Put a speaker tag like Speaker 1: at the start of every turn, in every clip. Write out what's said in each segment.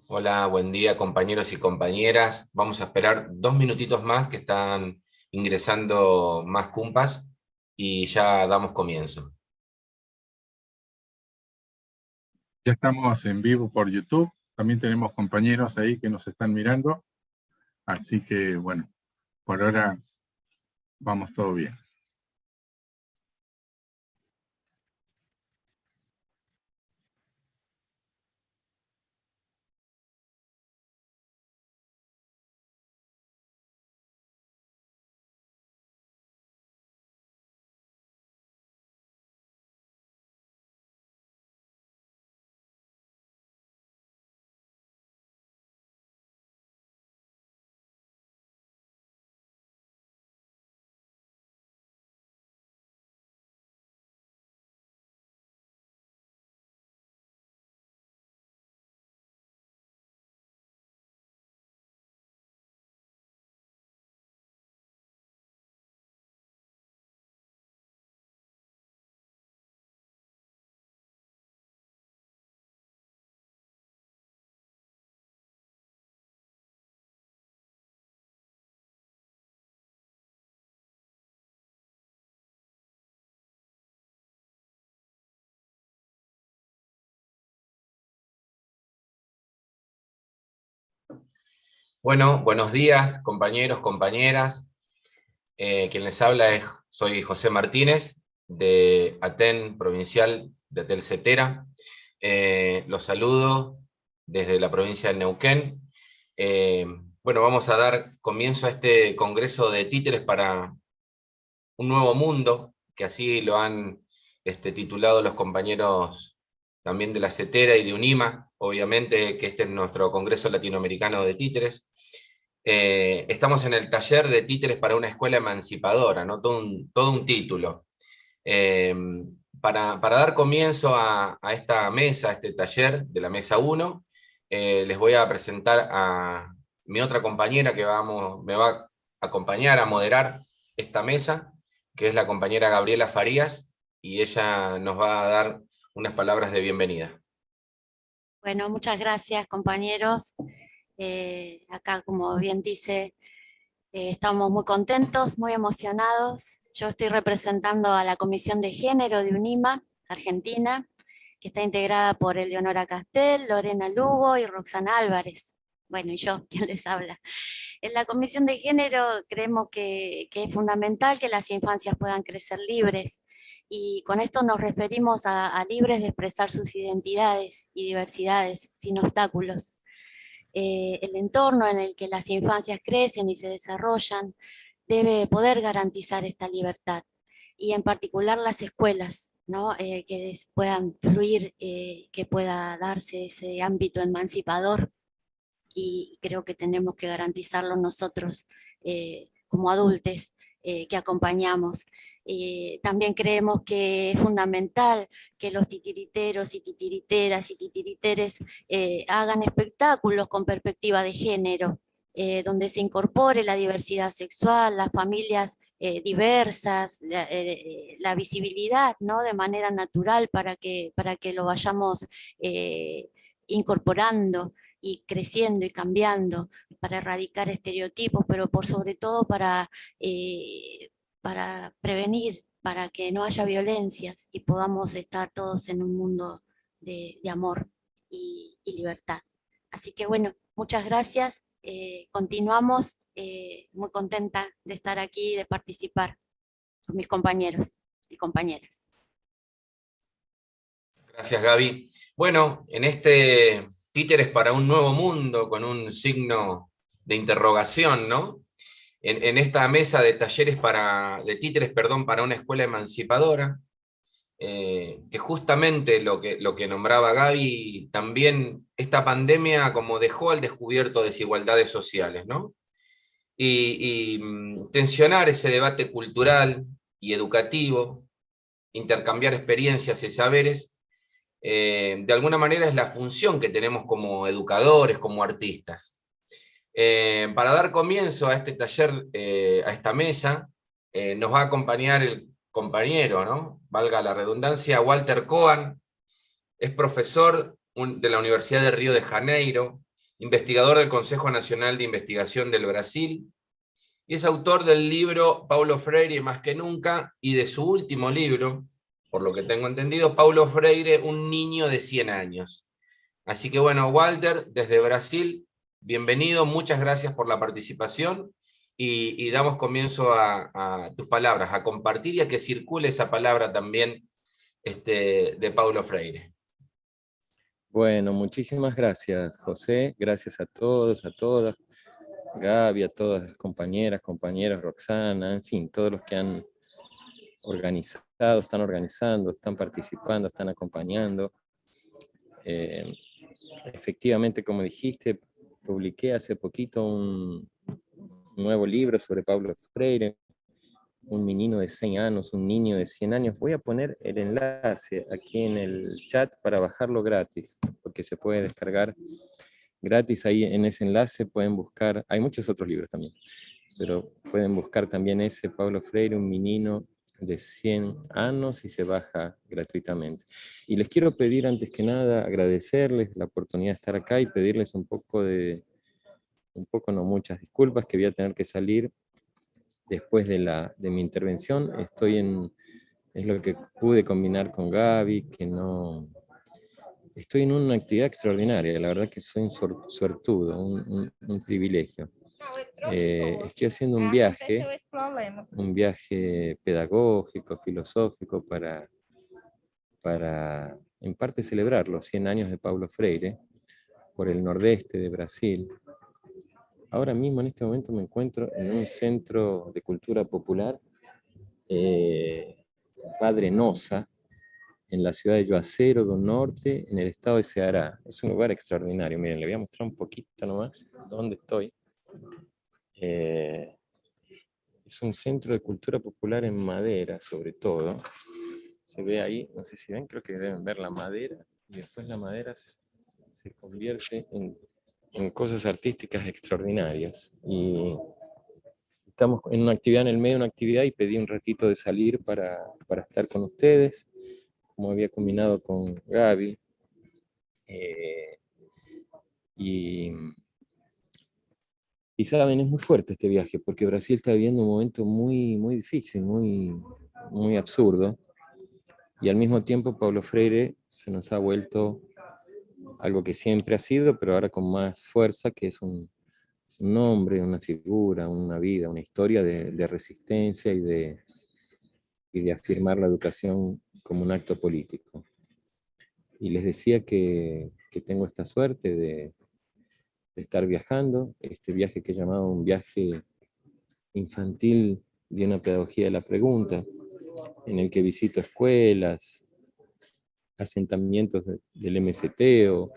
Speaker 1: Hola, buen día compañeros y compañeras. Vamos a esperar 2 minutitos más que están ingresando más cumpas y ya damos comienzo.
Speaker 2: Ya estamos en vivo por YouTube, también tenemos compañeros ahí que nos están mirando, así que bueno, por ahora vamos todo bien.
Speaker 1: Bueno, buenos días compañeros, compañeras. Quien les habla soy José Martínez de Aten Provincial de Telcetera. Los saludo desde la provincia de Neuquén. Eh, bueno, vamos a dar comienzo a este Congreso de Títeres para un nuevo mundo, que así lo han titulado los compañeros también de la CETERA y de UNIMA, obviamente que este es nuestro Congreso Latinoamericano de Títeres. Estamos en el taller de títeres para una escuela emancipadora, ¿no? Todo un título. Eh, para dar comienzo a esta mesa, a este taller de la mesa 1, les voy a presentar a mi otra compañera que me va a acompañar a moderar esta mesa, que es la compañera Gabriela Farías, y ella nos va a dar unas palabras de bienvenida.
Speaker 3: Bueno, muchas gracias, compañeros. Acá, como bien dice, estamos muy contentos, muy emocionados. Yo estoy representando a la Comisión de Género de UNIMA, Argentina, que está integrada por Eleonora Castel, Lorena Lugo y Roxana Álvarez. Bueno, y yo, quien les habla. En la Comisión de Género creemos que es fundamental que las infancias puedan crecer libres, y con esto nos referimos a libres de expresar sus identidades y diversidades sin obstáculos. El entorno en el que las infancias crecen y se desarrollan debe poder garantizar esta libertad, y en particular las escuelas, ¿no? Que puedan fluir, que pueda darse ese ámbito emancipador, y creo que tenemos que garantizarlo nosotros como adultos que acompañamos. También creemos que es fundamental que los titiriteros y titiriteras y titiriteres hagan espectáculos con perspectiva de género, donde se incorpore la diversidad sexual, las familias diversas, la visibilidad, ¿no? De manera natural para que lo vayamos incorporando y creciendo y cambiando, para erradicar estereotipos, pero por sobre todo para prevenir, para que no haya violencias y podamos estar todos en un mundo de amor y libertad. Así que bueno, muchas gracias. Continuamos, muy contenta de estar aquí y de participar con mis compañeros y compañeras.
Speaker 1: Gracias, Gaby. Bueno, en este Títeres para un nuevo mundo, con un signo de interrogación, ¿no? En esta mesa de talleres de títeres, perdón, para una escuela emancipadora, que justamente lo que nombraba Gaby, también esta pandemia como dejó al descubierto desigualdades sociales, ¿no? Tensionar ese debate cultural y educativo, intercambiar experiencias y saberes, de alguna manera es la función que tenemos como educadores, como artistas. Para dar comienzo a este taller, a esta mesa, nos va a acompañar el compañero, ¿no? Valga la redundancia, Walter Cohen. Es profesor de la Universidad de Río de Janeiro, investigador del Consejo Nacional de Investigación del Brasil, y es autor del libro Paulo Freire Más que Nunca, y de su último libro, por lo que tengo entendido, Paulo Freire, un niño de 100 años. Así que bueno, Walter, desde Brasil, bienvenido, muchas gracias por la participación, y damos comienzo a tus palabras, a compartir y a que circule esa palabra también de Paulo Freire.
Speaker 4: Bueno, muchísimas gracias, José. Gracias a todos, a todas. Gaby, a todas las compañeras, compañeros, Roxana, en fin, todos los que han organizado, están organizando, están participando, están acompañando. Efectivamente, como dijiste, publiqué hace poquito un nuevo libro sobre Paulo Freire, un menino de 100 años, un niño de 100 años. Voy a poner el enlace aquí en el chat para bajarlo gratis, porque se puede descargar gratis. Ahí en ese enlace pueden buscar, hay muchos otros libros también, pero pueden buscar también ese, Paulo Freire, un menino de 100 años, y se baja gratuitamente. Y les quiero pedir antes que nada, agradecerles la oportunidad de estar acá y pedirles un poco, no muchas disculpas, que voy a tener que salir después de mi intervención. Es lo que pude combinar con Gaby, que no... Estoy en una actividad extraordinaria, la verdad que soy un suertudo, un privilegio. Estoy haciendo un viaje pedagógico, filosófico, para en parte celebrar los 100 años de Paulo Freire, por el nordeste de Brasil. Ahora mismo, en este momento, me encuentro en un centro de cultura popular, Padre Nosa, en la ciudad de Juazeiro do Norte, en el estado de Ceará. Es un lugar extraordinario. Miren, le voy a mostrar un poquito nomás dónde estoy. Es un centro de cultura popular en madera, sobre todo. Se ve ahí, no sé si ven, creo que deben ver la madera, y después la madera se convierte en cosas artísticas extraordinarias. Y estamos en una actividad, en el medio de una actividad, y pedí un ratito de salir para estar con ustedes, como había combinado con Gaby. Y saben, es muy fuerte este viaje, porque Brasil está viviendo un momento muy, muy difícil, muy, muy absurdo, y al mismo tiempo Paulo Freire se nos ha vuelto algo que siempre ha sido, pero ahora con más fuerza, que es un hombre, una figura, una vida, una historia de resistencia y de afirmar la educación como un acto político. Y les decía que tengo esta suerte de estar viajando, este viaje que he llamado un viaje infantil de una pedagogía de la pregunta, en el que visito escuelas, asentamientos del MST o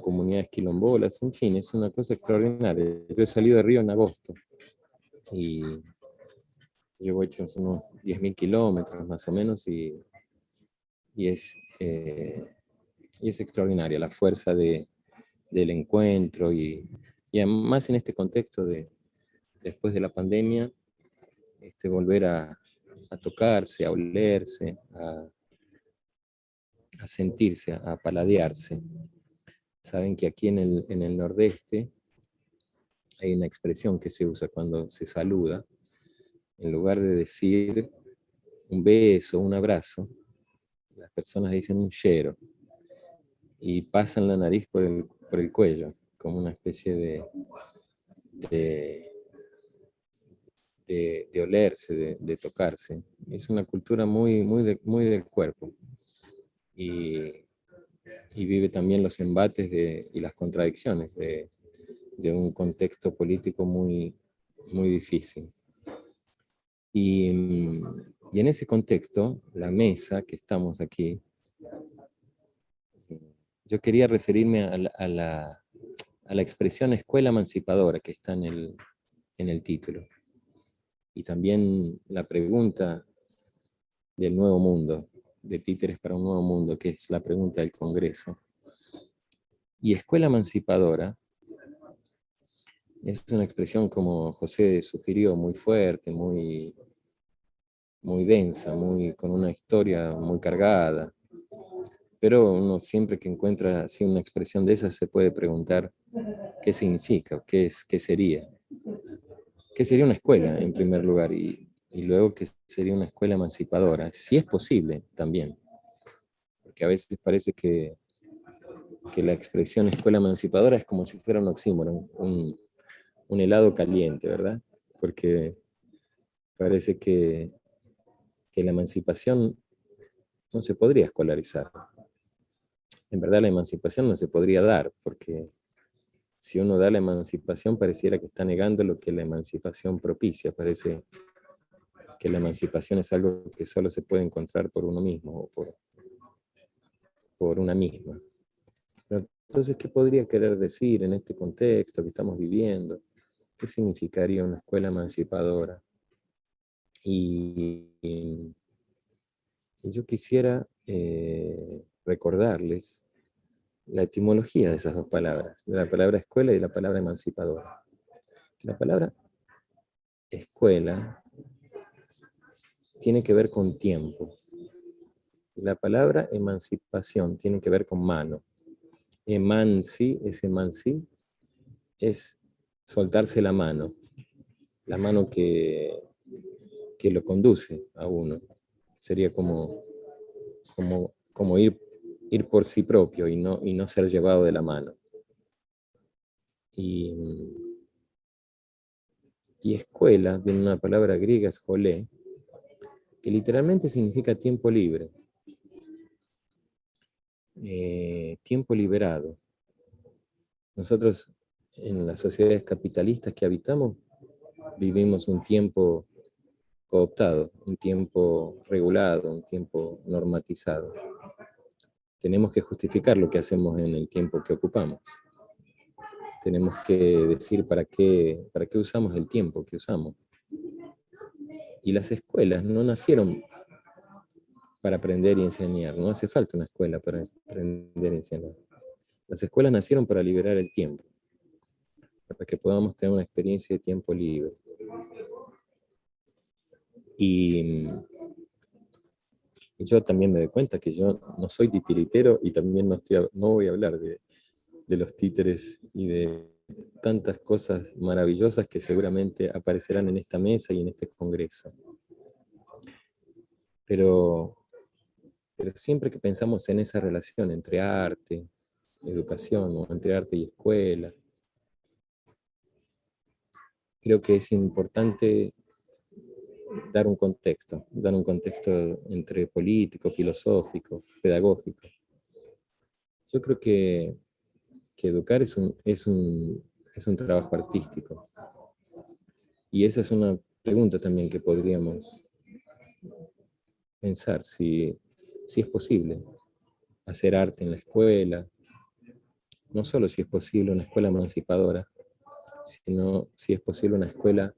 Speaker 4: comunidades quilombolas, en fin, es una cosa extraordinaria. Yo he salido de Río en agosto y llevo hechos unos 10.000 kilómetros más o menos, y es extraordinaria la fuerza del encuentro, y además en este contexto después de la pandemia, volver a tocarse, a olerse, a sentirse, a paladearse. Saben que aquí en el nordeste hay una expresión que se usa cuando se saluda. En lugar de decir un beso, un abrazo, las personas dicen un cheiro, y pasan la nariz por el cuello, como una especie de olerse, de tocarse. Es una cultura muy, muy, muy del cuerpo. Y vive también los embates y las contradicciones de un contexto político muy, muy difícil. Y en ese contexto, la mesa que estamos aquí, yo quería referirme a la expresión escuela emancipadora que está en el título. Y también la pregunta del nuevo mundo, de Títeres para un Nuevo Mundo, que es la pregunta del Congreso. Y escuela emancipadora es una expresión, como José sugirió, muy fuerte, muy, muy densa, con una historia muy cargada. Pero uno siempre que encuentra así una expresión de esas se puede preguntar qué significa, qué sería. ¿Qué sería una escuela en primer lugar? Y luego qué sería una escuela emancipadora, si es posible también. Porque a veces parece que la expresión escuela emancipadora es como si fuera un oxímoron, un helado caliente, ¿verdad? Porque parece que la emancipación no se podría escolarizar. En verdad la emancipación no se podría dar, porque si uno da la emancipación pareciera que está negando lo que la emancipación propicia. Parece que la emancipación es algo que solo se puede encontrar por uno mismo o por una misma. Pero entonces, ¿qué podría querer decir en este contexto que estamos viviendo? ¿Qué significaría una escuela emancipadora? Y yo quisiera recordarles la etimología de esas dos palabras, de la palabra escuela y de la palabra emancipadora. La palabra escuela tiene que ver con tiempo. La palabra emancipación tiene que ver con mano. Emanci es soltarse la mano que lo conduce a uno. Sería como ir por sí propio y no ser llevado de la mano. Y escuela viene una palabra griega, scholé, que literalmente significa tiempo libre. Tiempo liberado. Nosotros en las sociedades capitalistas que habitamos vivimos un tiempo cooptado, un tiempo regulado, un tiempo normatizado. Tenemos que justificar lo que hacemos en el tiempo que ocupamos. Tenemos que decir para qué usamos el tiempo que usamos. Y las escuelas no nacieron para aprender y enseñar. No hace falta una escuela para aprender y enseñar. Las escuelas nacieron para liberar el tiempo, para que podamos tener una experiencia de tiempo libre. Y yo también me doy cuenta que yo no soy titiritero y también no voy a hablar de los títeres y de tantas cosas maravillosas que seguramente aparecerán en esta mesa y en este congreso. Pero siempre que pensamos en esa relación entre arte, educación, o entre arte y escuela, creo que es importante dar un contexto entre político, filosófico, pedagógico. Yo creo que educar es un trabajo artístico. Y esa es una pregunta también que podríamos pensar, si es posible hacer arte en la escuela, no solo si es posible una escuela emancipadora, sino si es posible una escuela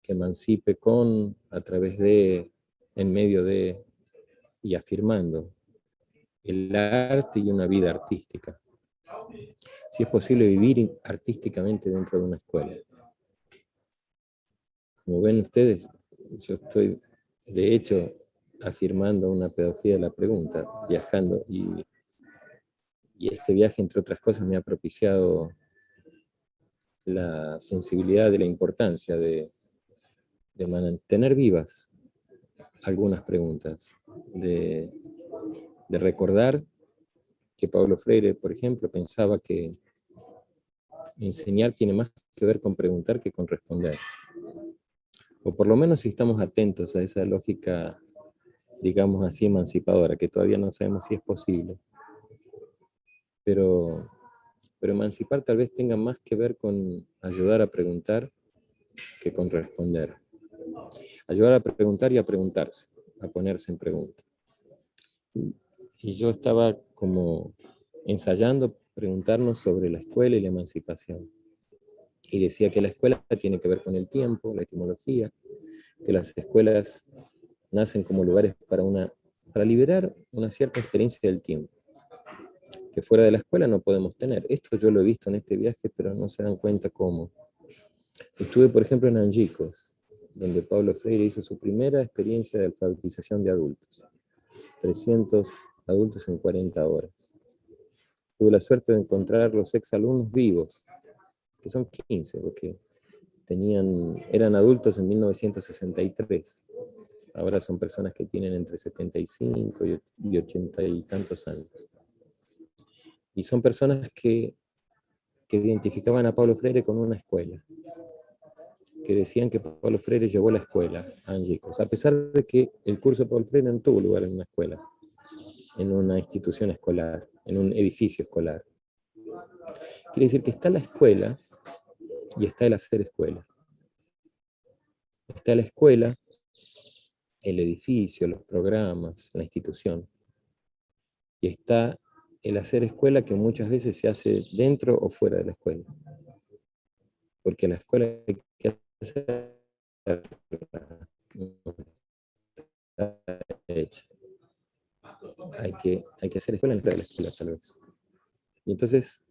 Speaker 4: que emancipe a través de, en medio de y afirmando el arte y una vida artística. Si es posible vivir artísticamente dentro de una escuela. Como ven ustedes, yo estoy, de hecho, afirmando una pedagogía de la pregunta, viajando, y este viaje, entre otras cosas, me ha propiciado la sensibilidad de la importancia de mantener vivas algunas preguntas, de recordar que Paulo Freire, por ejemplo, pensaba que enseñar tiene más que ver con preguntar que con responder. O por lo menos si estamos atentos a esa lógica, digamos así, emancipadora, que todavía no sabemos si es posible. Pero emancipar tal vez tenga más que ver con ayudar a preguntar que con responder. Ayudar a preguntar y a preguntarse, a ponerse en pregunta. Y yo estaba como ensayando preguntarnos sobre la escuela y la emancipación. Y decía que la escuela tiene que ver con el tiempo, la etimología, que las escuelas nacen como lugares para liberar una cierta experiencia del tiempo, que fuera de la escuela no podemos tener. Esto yo lo he visto en este viaje, pero no se dan cuenta cómo. Estuve, por ejemplo, en Angicos, donde Paulo Freire hizo su primera experiencia de alfabetización de adultos. 300 adultos en 40 horas. Tuve la suerte de encontrar los exalumnos vivos, que son 15, porque eran adultos en 1963. Ahora son personas que tienen entre 75 y 80 y tantos años. Y son personas que identificaban a Paulo Freire con una escuela, que decían que Paulo Freire llevó la escuela a Angicos, a pesar de que el curso de Paulo Freire no tuvo lugar en una escuela, en una institución escolar, en un edificio escolar. Quiere decir que está la escuela y está el hacer escuela. Está la escuela, el edificio, los programas, la institución. Y está el hacer escuela, que muchas veces se hace dentro o fuera de la escuela. Porque la escuela hay que hacer hecha. Hay que hacer escuela en de la escuela, tal vez. Y entonces,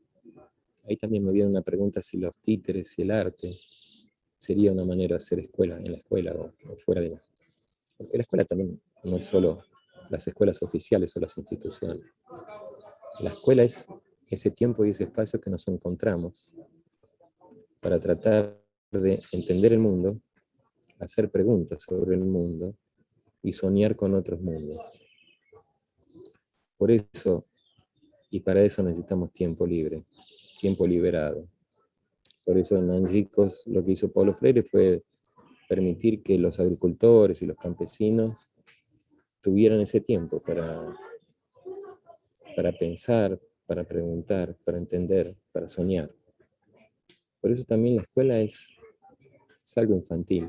Speaker 4: ahí también me viene una pregunta si los títeres y el arte sería una manera de hacer escuela en la escuela o fuera de la. Porque la escuela también no es solo las escuelas oficiales o las instituciones. La escuela es ese tiempo y ese espacio que nos encontramos para tratar de entender el mundo, hacer preguntas sobre el mundo y soñar con otros mundos. Por eso, y para eso necesitamos tiempo libre, tiempo liberado. Por eso en Angicos lo que hizo Paulo Freire fue permitir que los agricultores y los campesinos tuvieran ese tiempo para pensar, para preguntar, para entender, para soñar. Por eso también la escuela es algo infantil.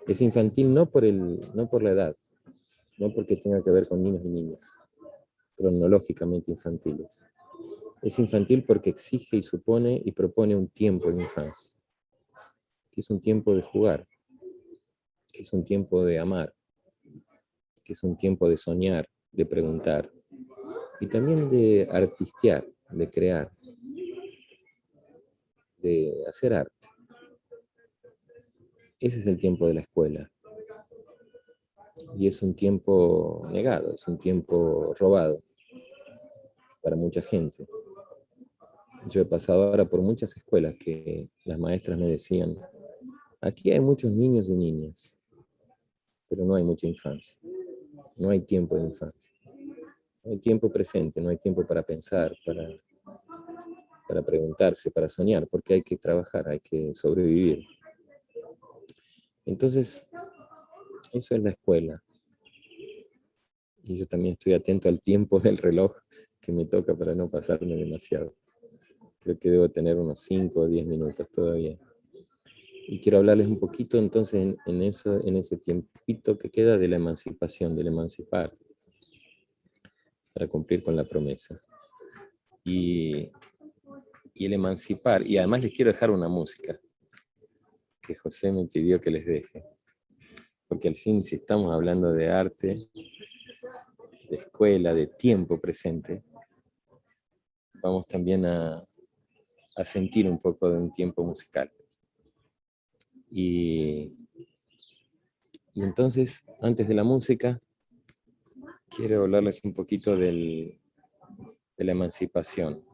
Speaker 4: Es infantil no por la edad, no porque tenga que ver con niños y niñas, cronológicamente infantiles. Es infantil porque exige y supone y propone un tiempo de infancia, que es un tiempo de jugar, que es un tiempo de amar, que es un tiempo de soñar, de preguntar, y también de artistear, de crear, de hacer arte. Ese es el tiempo de la escuela. Y es un tiempo negado, es un tiempo robado para mucha gente. Yo he pasado ahora por muchas escuelas que las maestras me decían, aquí hay muchos niños y niñas, pero no hay mucha infancia. No hay tiempo de infancia. No hay tiempo presente, no hay tiempo para pensar, para preguntarse, para soñar, porque hay que trabajar, hay que sobrevivir. Entonces, eso es la escuela. Y yo también estoy atento al tiempo del reloj que me toca para no pasarme demasiado. Creo que debo tener unos 5 o 10 minutos todavía. Y quiero hablarles un poquito entonces en ese tiempito que queda de la emancipación, del emancipar, para cumplir con la promesa. Y el emancipar, y además les quiero dejar una música que José me pidió que les deje. Porque al fin, si estamos hablando de arte, de escuela, de tiempo presente, vamos también a sentir un poco de un tiempo musical. Y entonces, antes de la música, quiero hablarles un poquito de la emancipación,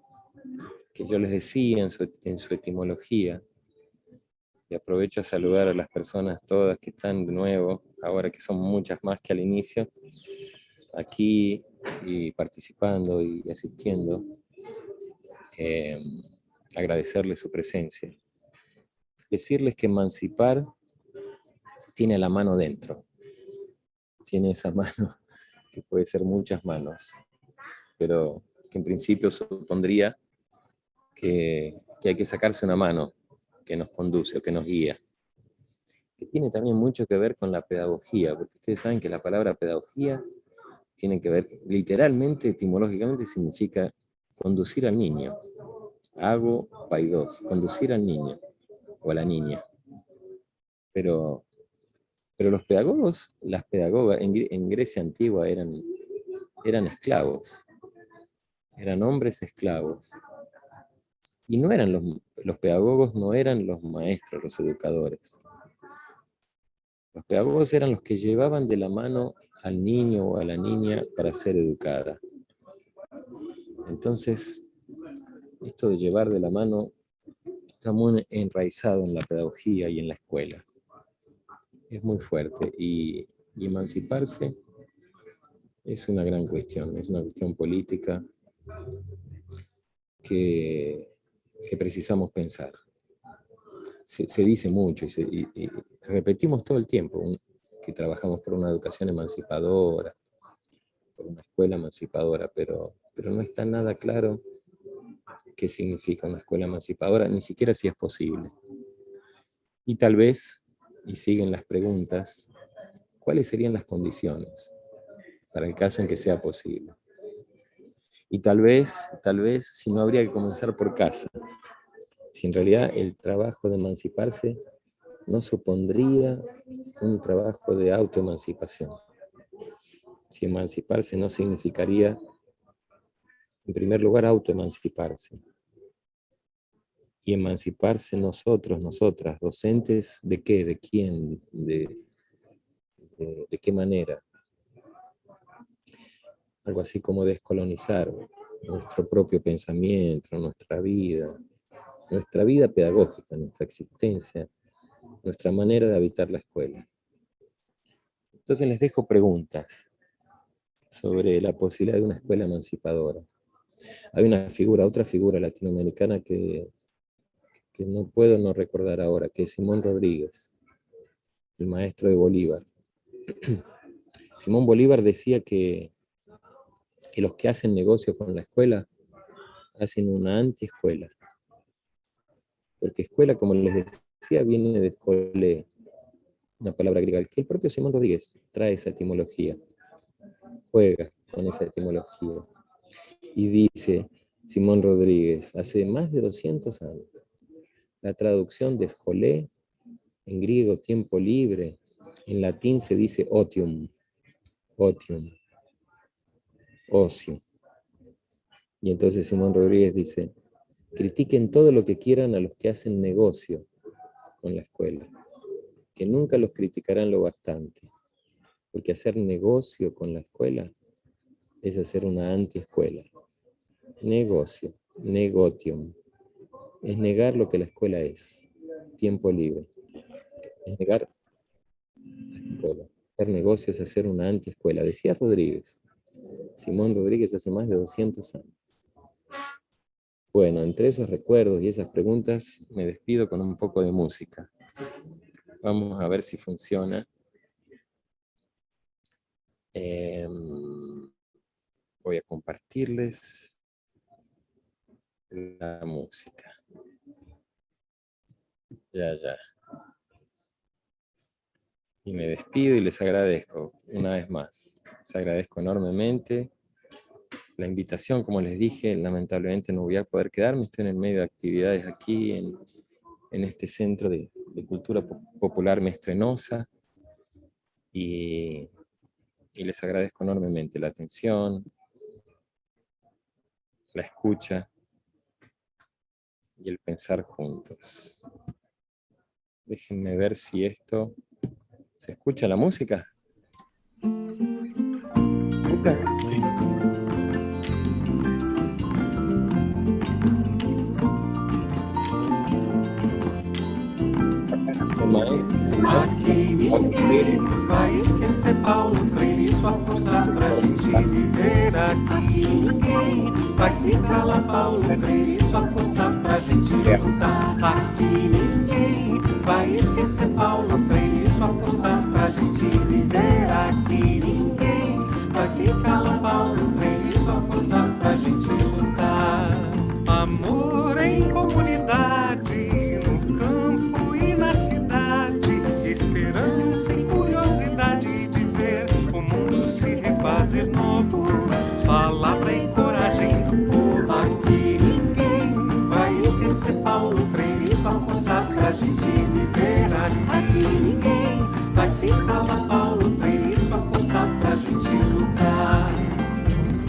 Speaker 4: que yo les decía en su etimología, y aprovecho a saludar a las personas todas que están de nuevo, ahora que son muchas más que al inicio, aquí y participando y asistiendo, agradecerles su presencia. Decirles que emancipar tiene la mano dentro, tiene esa mano que puede ser muchas manos, pero que en principio supondría que hay que sacarse una mano que nos conduce o que nos guía, que tiene también mucho que ver con la pedagogía, porque ustedes saben que la palabra pedagogía tiene que ver, literalmente, etimológicamente, significa conducir al niño. Hago paidos, conducir al niño o a la niña. Pero los pedagogos, las pedagogas en Grecia antigua eran esclavos, eran hombres esclavos. Y no eran los pedagogos no eran los maestros, los educadores. Los pedagogos eran los que llevaban de la mano al niño o a la niña para ser educada. Entonces, esto de llevar de la mano está muy enraizado en la pedagogía y en la escuela. Es muy fuerte y emanciparse es una gran cuestión, es una cuestión política que precisamos pensar. Se dice mucho y repetimos todo el tiempo que trabajamos por una educación emancipadora, por una escuela emancipadora, pero no está nada claro qué significa una escuela emancipadora, ni siquiera si es posible. Y tal vez, y siguen las preguntas, ¿cuáles serían las condiciones para el caso en que sea posible? Y tal vez, si no habría que comenzar por casa, si en realidad el trabajo de emanciparse no supondría un trabajo de autoemancipación. Si emanciparse no significaría, en primer lugar, autoemanciparse. Y emanciparse nosotros, nosotras, docentes, ¿de qué? ¿De quién? ¿De qué manera? Algo así como descolonizar nuestro propio pensamiento, nuestra vida pedagógica, nuestra existencia, nuestra manera de habitar la escuela. Entonces les dejo preguntas sobre la posibilidad de una escuela emancipadora. Hay otra figura latinoamericana que no puedo no recordar ahora, que es Simón Rodríguez, el maestro de Bolívar. Simón Bolívar decía que los que hacen negocio con la escuela hacen una antiescuela. Porque escuela, como les decía, viene de escolé, una palabra griega, que el propio Simón Rodríguez trae esa etimología, juega con esa etimología. Y dice Simón Rodríguez, hace más de 200 años, la traducción de escolé, en griego tiempo libre, en latín se dice otium, ocio. Y entonces Simón Rodríguez dice, critiquen todo lo que quieran a los que hacen negocio con la escuela, que nunca los criticarán lo bastante, porque hacer negocio con la escuela es hacer una antiescuela. Negocio, negotium, es negar lo que la escuela es, tiempo libre, es negar la escuela. Hacer negocio es hacer una antiescuela, decía Rodríguez, Simón Rodríguez hace más de 200 años. Bueno, entre esos recuerdos y esas preguntas me despido con un poco de música. Vamos a ver si funciona. Voy a compartirles la música. Ya. Y me despido y les agradezco una vez más. Les agradezco enormemente la invitación. Como les dije, lamentablemente no voy a poder quedarme. Estoy en el medio de actividades aquí en este Centro de Cultura Popular Mestrenosa. Y les agradezco enormemente la atención, la escucha y el pensar juntos. Déjenme ver si esto... ¿Se escucha la música?
Speaker 5: Aqui ninguém vai esquecer Paulo Freire e sua força pra gente viver. Aqui ninguém vai se calar Paulo Freire e sua força pra gente lutar. Aqui ninguém vai esquecer Paulo Freire e sua força pra gente viver. Aqui ninguém vai se calar Paulo Freire e sua força pra gente lutar. Amor em comunidade, no campo e na cidade, esperança e curiosidade de ver o mundo se refazer novo. Palavra e coragem do povo. Aqui ninguém vai esquecer Paulo Freire e sua força pra gente viver. Aqui ninguém vai se calar Paulo Freire e sua força pra gente lutar.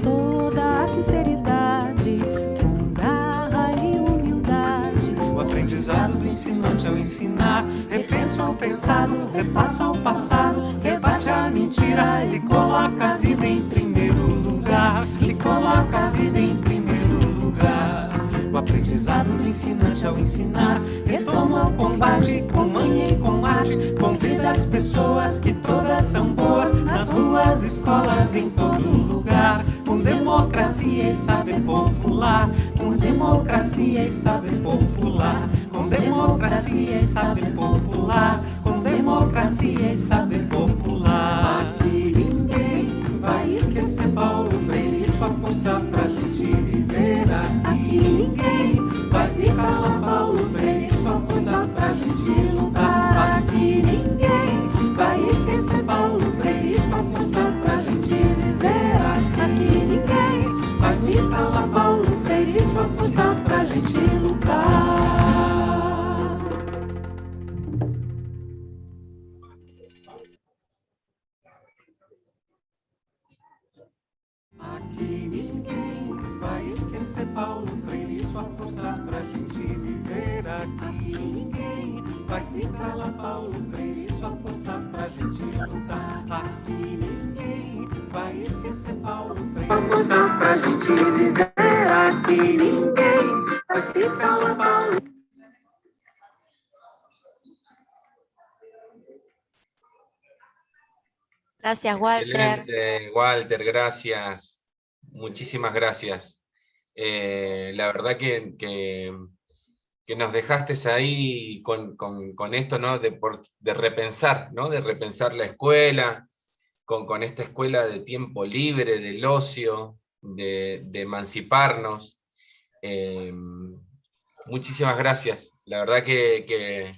Speaker 6: Toda a sinceridade, com garra e humildade,
Speaker 5: o aprendizado do ensinante ao ensinar, repensa ao pensar. passado, repassa o passado, rebate a mentira, ele coloca a vida em primeiro lugar, ele coloca a vida em primeiro lugar. O aprendizado do ensinante ao ensinar retoma o combate com manha e com arte, convida as pessoas que todas são boas, nas ruas, escolas, em todo lugar, com democracia e saber popular, com democracia e saber popular, com democracia e saber popular, com democracia e saber popular. Aqui ninguém vai esquecer Paulo Freire e sua força pra gente viver. Aqui ninguém vai se calar Paulo Freire e sua força pra gente lutar. Aqui ninguém vai esquecer Paulo Freire e sua força pra gente viver. Aqui ninguém vai se calar Paulo Freire e sua força pra gente lutar. Aqui ninguém vai esquecer Paulo Freire e sua força pra gente viver. Aqui ninguém vai se calar Paulo Freire e sua força pra gente lutar. Aqui ninguém vai esquecer Paulo Freire e sua força pra gente viver. Aqui ninguém vai se calar Paulo.
Speaker 3: Gracias, Walter.
Speaker 1: Excelente, Walter, gracias. Muchísimas gracias. La verdad que nos dejaste ahí con esto, ¿no? De repensar, ¿no? De repensar la escuela, con esta escuela de tiempo libre, del ocio, de emanciparnos. Muchísimas gracias. La verdad que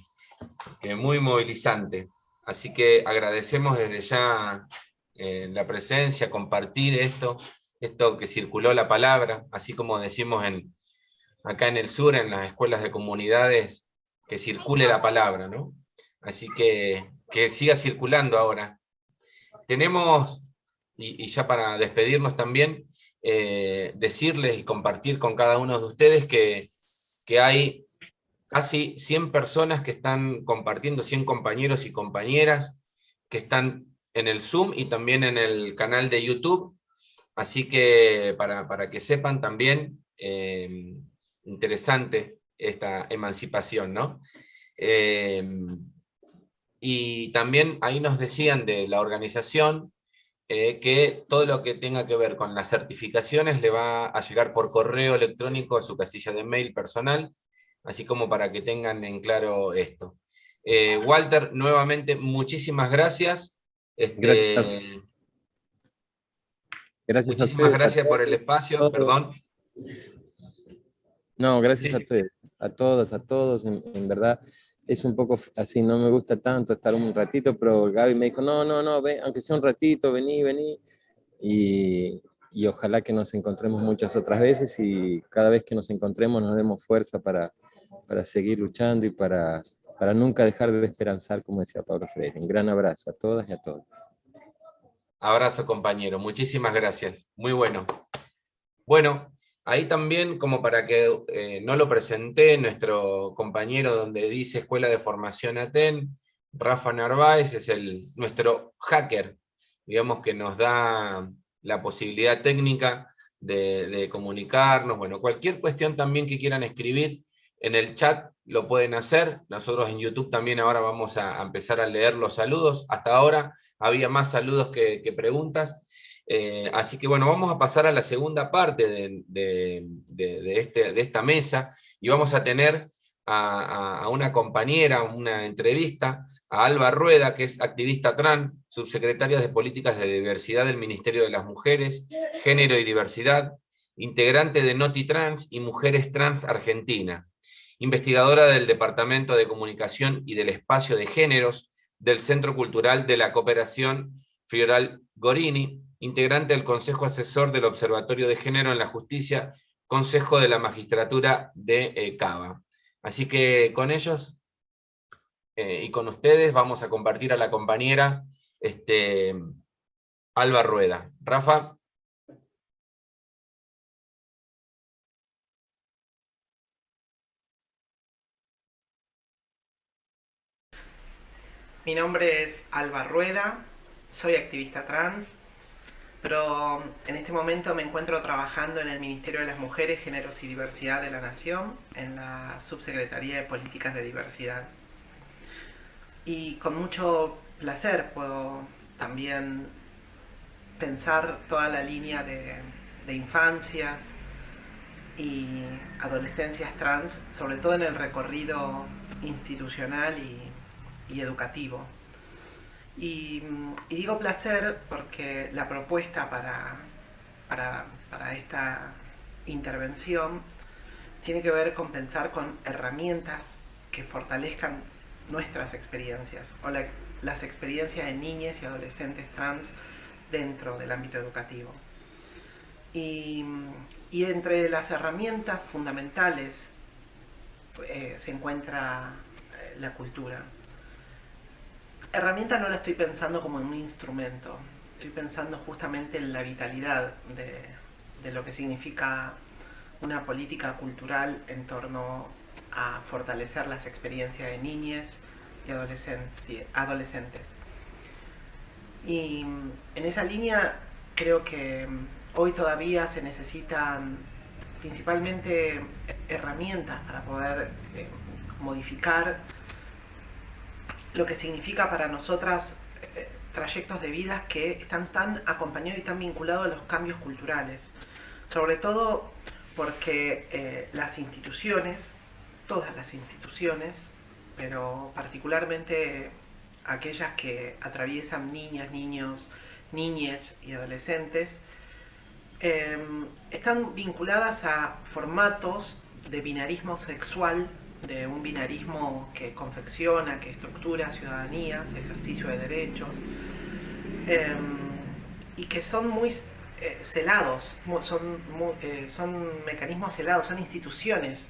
Speaker 1: muy movilizante. Así que agradecemos desde ya la presencia, compartir esto que circuló la palabra, así como decimos acá en el sur, en las escuelas de comunidades, que circule la palabra, ¿no? Así que siga circulando ahora. Tenemos, y ya para despedirnos también, decirles y compartir con cada uno de ustedes que hay casi 100 personas que están compartiendo, 100 compañeros y compañeras que están en el Zoom y también en el canal de YouTube. Así que para que sepan también, interesante esta emancipación, ¿no? Y también ahí nos decían de la organización que todo lo que tenga que ver con las certificaciones le va a llegar por correo electrónico a su casilla de mail personal, así como para que tengan en claro esto. Walter, nuevamente, muchísimas gracias.
Speaker 4: Gracias a
Speaker 1: muchísimas
Speaker 4: ustedes.
Speaker 1: Gracias por el espacio, perdón.
Speaker 4: No, gracias a ustedes, a todos, en verdad. Es un poco así, no me gusta tanto estar un ratito, pero Gaby me dijo, no, ven, aunque sea un ratito, vení. Y ojalá que nos encontremos muchas otras veces y cada vez que nos encontremos nos demos fuerza para seguir luchando y para nunca dejar de esperanzar, como decía Pablo Freire. Un gran abrazo a todas y a todos.
Speaker 1: Abrazo, compañero. Muchísimas gracias. Muy bueno. Bueno, ahí también, como para que no lo presenté, nuestro compañero donde dice Escuela de Formación ATEN, Rafa Narváez, es nuestro hacker, digamos, que nos da la posibilidad técnica de comunicarnos. Bueno, cualquier cuestión también que quieran escribir en el chat lo pueden hacer. Nosotros en YouTube también ahora vamos a empezar a leer los saludos. Hasta ahora había más saludos que preguntas. Así que bueno, vamos a pasar a la segunda parte de esta mesa y vamos a tener a una compañera, una entrevista, a Alba Rueda, que es activista trans, subsecretaria de Políticas de Diversidad del Ministerio de las Mujeres, Género y Diversidad, integrante de NotiTrans y Mujeres Trans Argentina, investigadora del Departamento de Comunicación y del Espacio de Géneros del Centro Cultural de la Cooperación Fioral Gorini, integrante del Consejo Asesor del Observatorio de Género en la Justicia, Consejo de la Magistratura de Cava. Así que con ellos y con ustedes vamos a compartir a la compañera Alba Rueda. Rafa.
Speaker 7: Mi nombre es Alba Rueda, soy activista trans, pero en este momento me encuentro trabajando en el Ministerio de las Mujeres, Géneros y Diversidad de la Nación, en la Subsecretaría de Políticas de Diversidad. Y con mucho placer puedo también pensar toda la línea de infancias y adolescencias trans, sobre todo en el recorrido institucional y educativo. Y digo placer porque la propuesta para esta intervención tiene que ver con pensar con herramientas que fortalezcan nuestras experiencias o las experiencias de niñas y adolescentes trans dentro del ámbito educativo. Y entre las herramientas fundamentales se encuentra la cultura. Herramienta no la estoy pensando como en un instrumento, estoy pensando justamente en la vitalidad de lo que significa una política cultural en torno a fortalecer las experiencias de niñas y adolescentes. Y en esa línea creo que hoy todavía se necesitan principalmente herramientas para poder modificar lo que significa para nosotras trayectos de vida que están tan acompañados y tan vinculados a los cambios culturales. Sobre todo porque las instituciones, todas las instituciones, pero particularmente aquellas que atraviesan niñas, niños, niñes y adolescentes, están vinculadas a formatos de binarismo sexual, de un binarismo que confecciona, que estructura ciudadanías, ejercicio de derechos, y que son muy celados, son mecanismos celados, son instituciones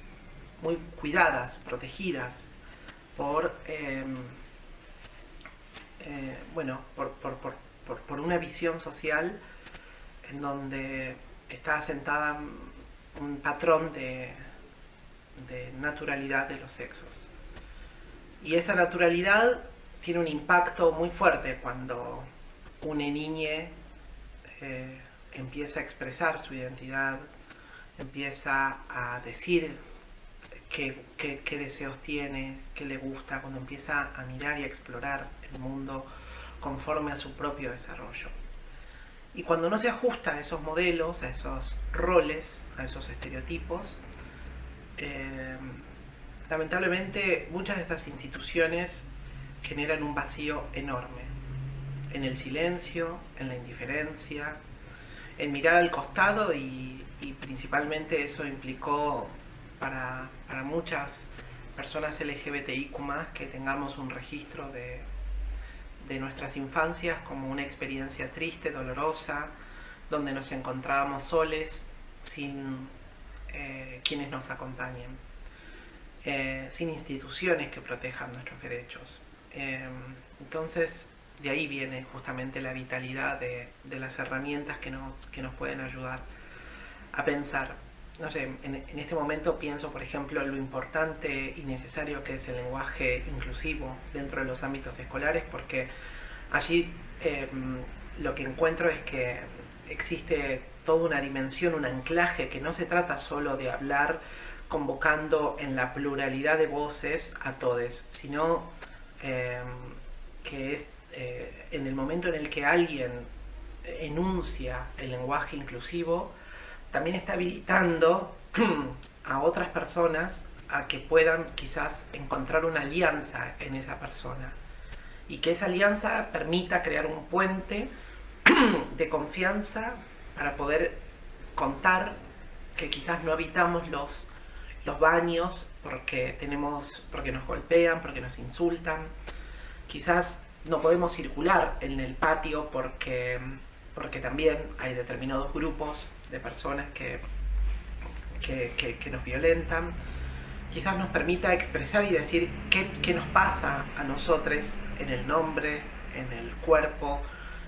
Speaker 7: muy cuidadas, protegidas por una visión social en donde está asentada un patrón de naturalidad de los sexos. Y esa naturalidad tiene un impacto muy fuerte cuando una niña empieza a expresar su identidad, empieza a decir qué deseos tiene, qué le gusta, cuando empieza a mirar y a explorar el mundo conforme a su propio desarrollo. Y cuando no se ajusta a esos modelos, a esos roles, a esos estereotipos, lamentablemente muchas de estas instituciones generan un vacío enorme en el silencio, en la indiferencia, en mirar al costado y principalmente eso implicó para muchas personas LGBTIQ+, que tengamos un registro de nuestras infancias como una experiencia triste, dolorosa, donde nos encontrábamos soles, sin quienes nos acompañen, sin instituciones que protejan nuestros derechos. Entonces, de ahí viene justamente la vitalidad de las herramientas que nos pueden ayudar a pensar. No sé, en este momento pienso, por ejemplo, lo importante y necesario que es el lenguaje inclusivo dentro de los ámbitos escolares, porque allí lo que encuentro es que existe toda una dimensión, un anclaje, que no se trata solo de hablar convocando en la pluralidad de voces a todes, sino que es en el momento en el que alguien enuncia el lenguaje inclusivo, también está habilitando a otras personas a que puedan quizás encontrar una alianza en esa persona y que esa alianza permita crear un puente de confianza para poder contar que quizás no habitamos los baños porque nos golpean, porque nos insultan, quizás no podemos circular en el patio porque también hay determinados grupos de personas que nos violentan. Quizás nos permita expresar y decir qué nos pasa a nosotros en el nombre, en el cuerpo,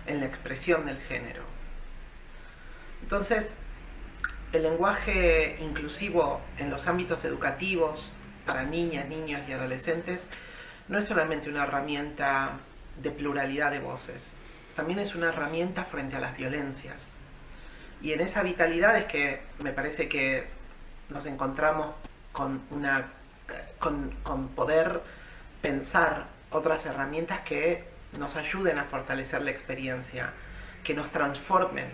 Speaker 7: en la expresión del género. Entonces, el lenguaje inclusivo en los ámbitos educativos para niñas, niños y adolescentes no es solamente una herramienta de pluralidad de voces, también es una herramienta frente a las violencias. Y en esa vitalidad es que me parece que nos encontramos con poder pensar otras herramientas que nos ayuden a fortalecer la experiencia, que nos transformen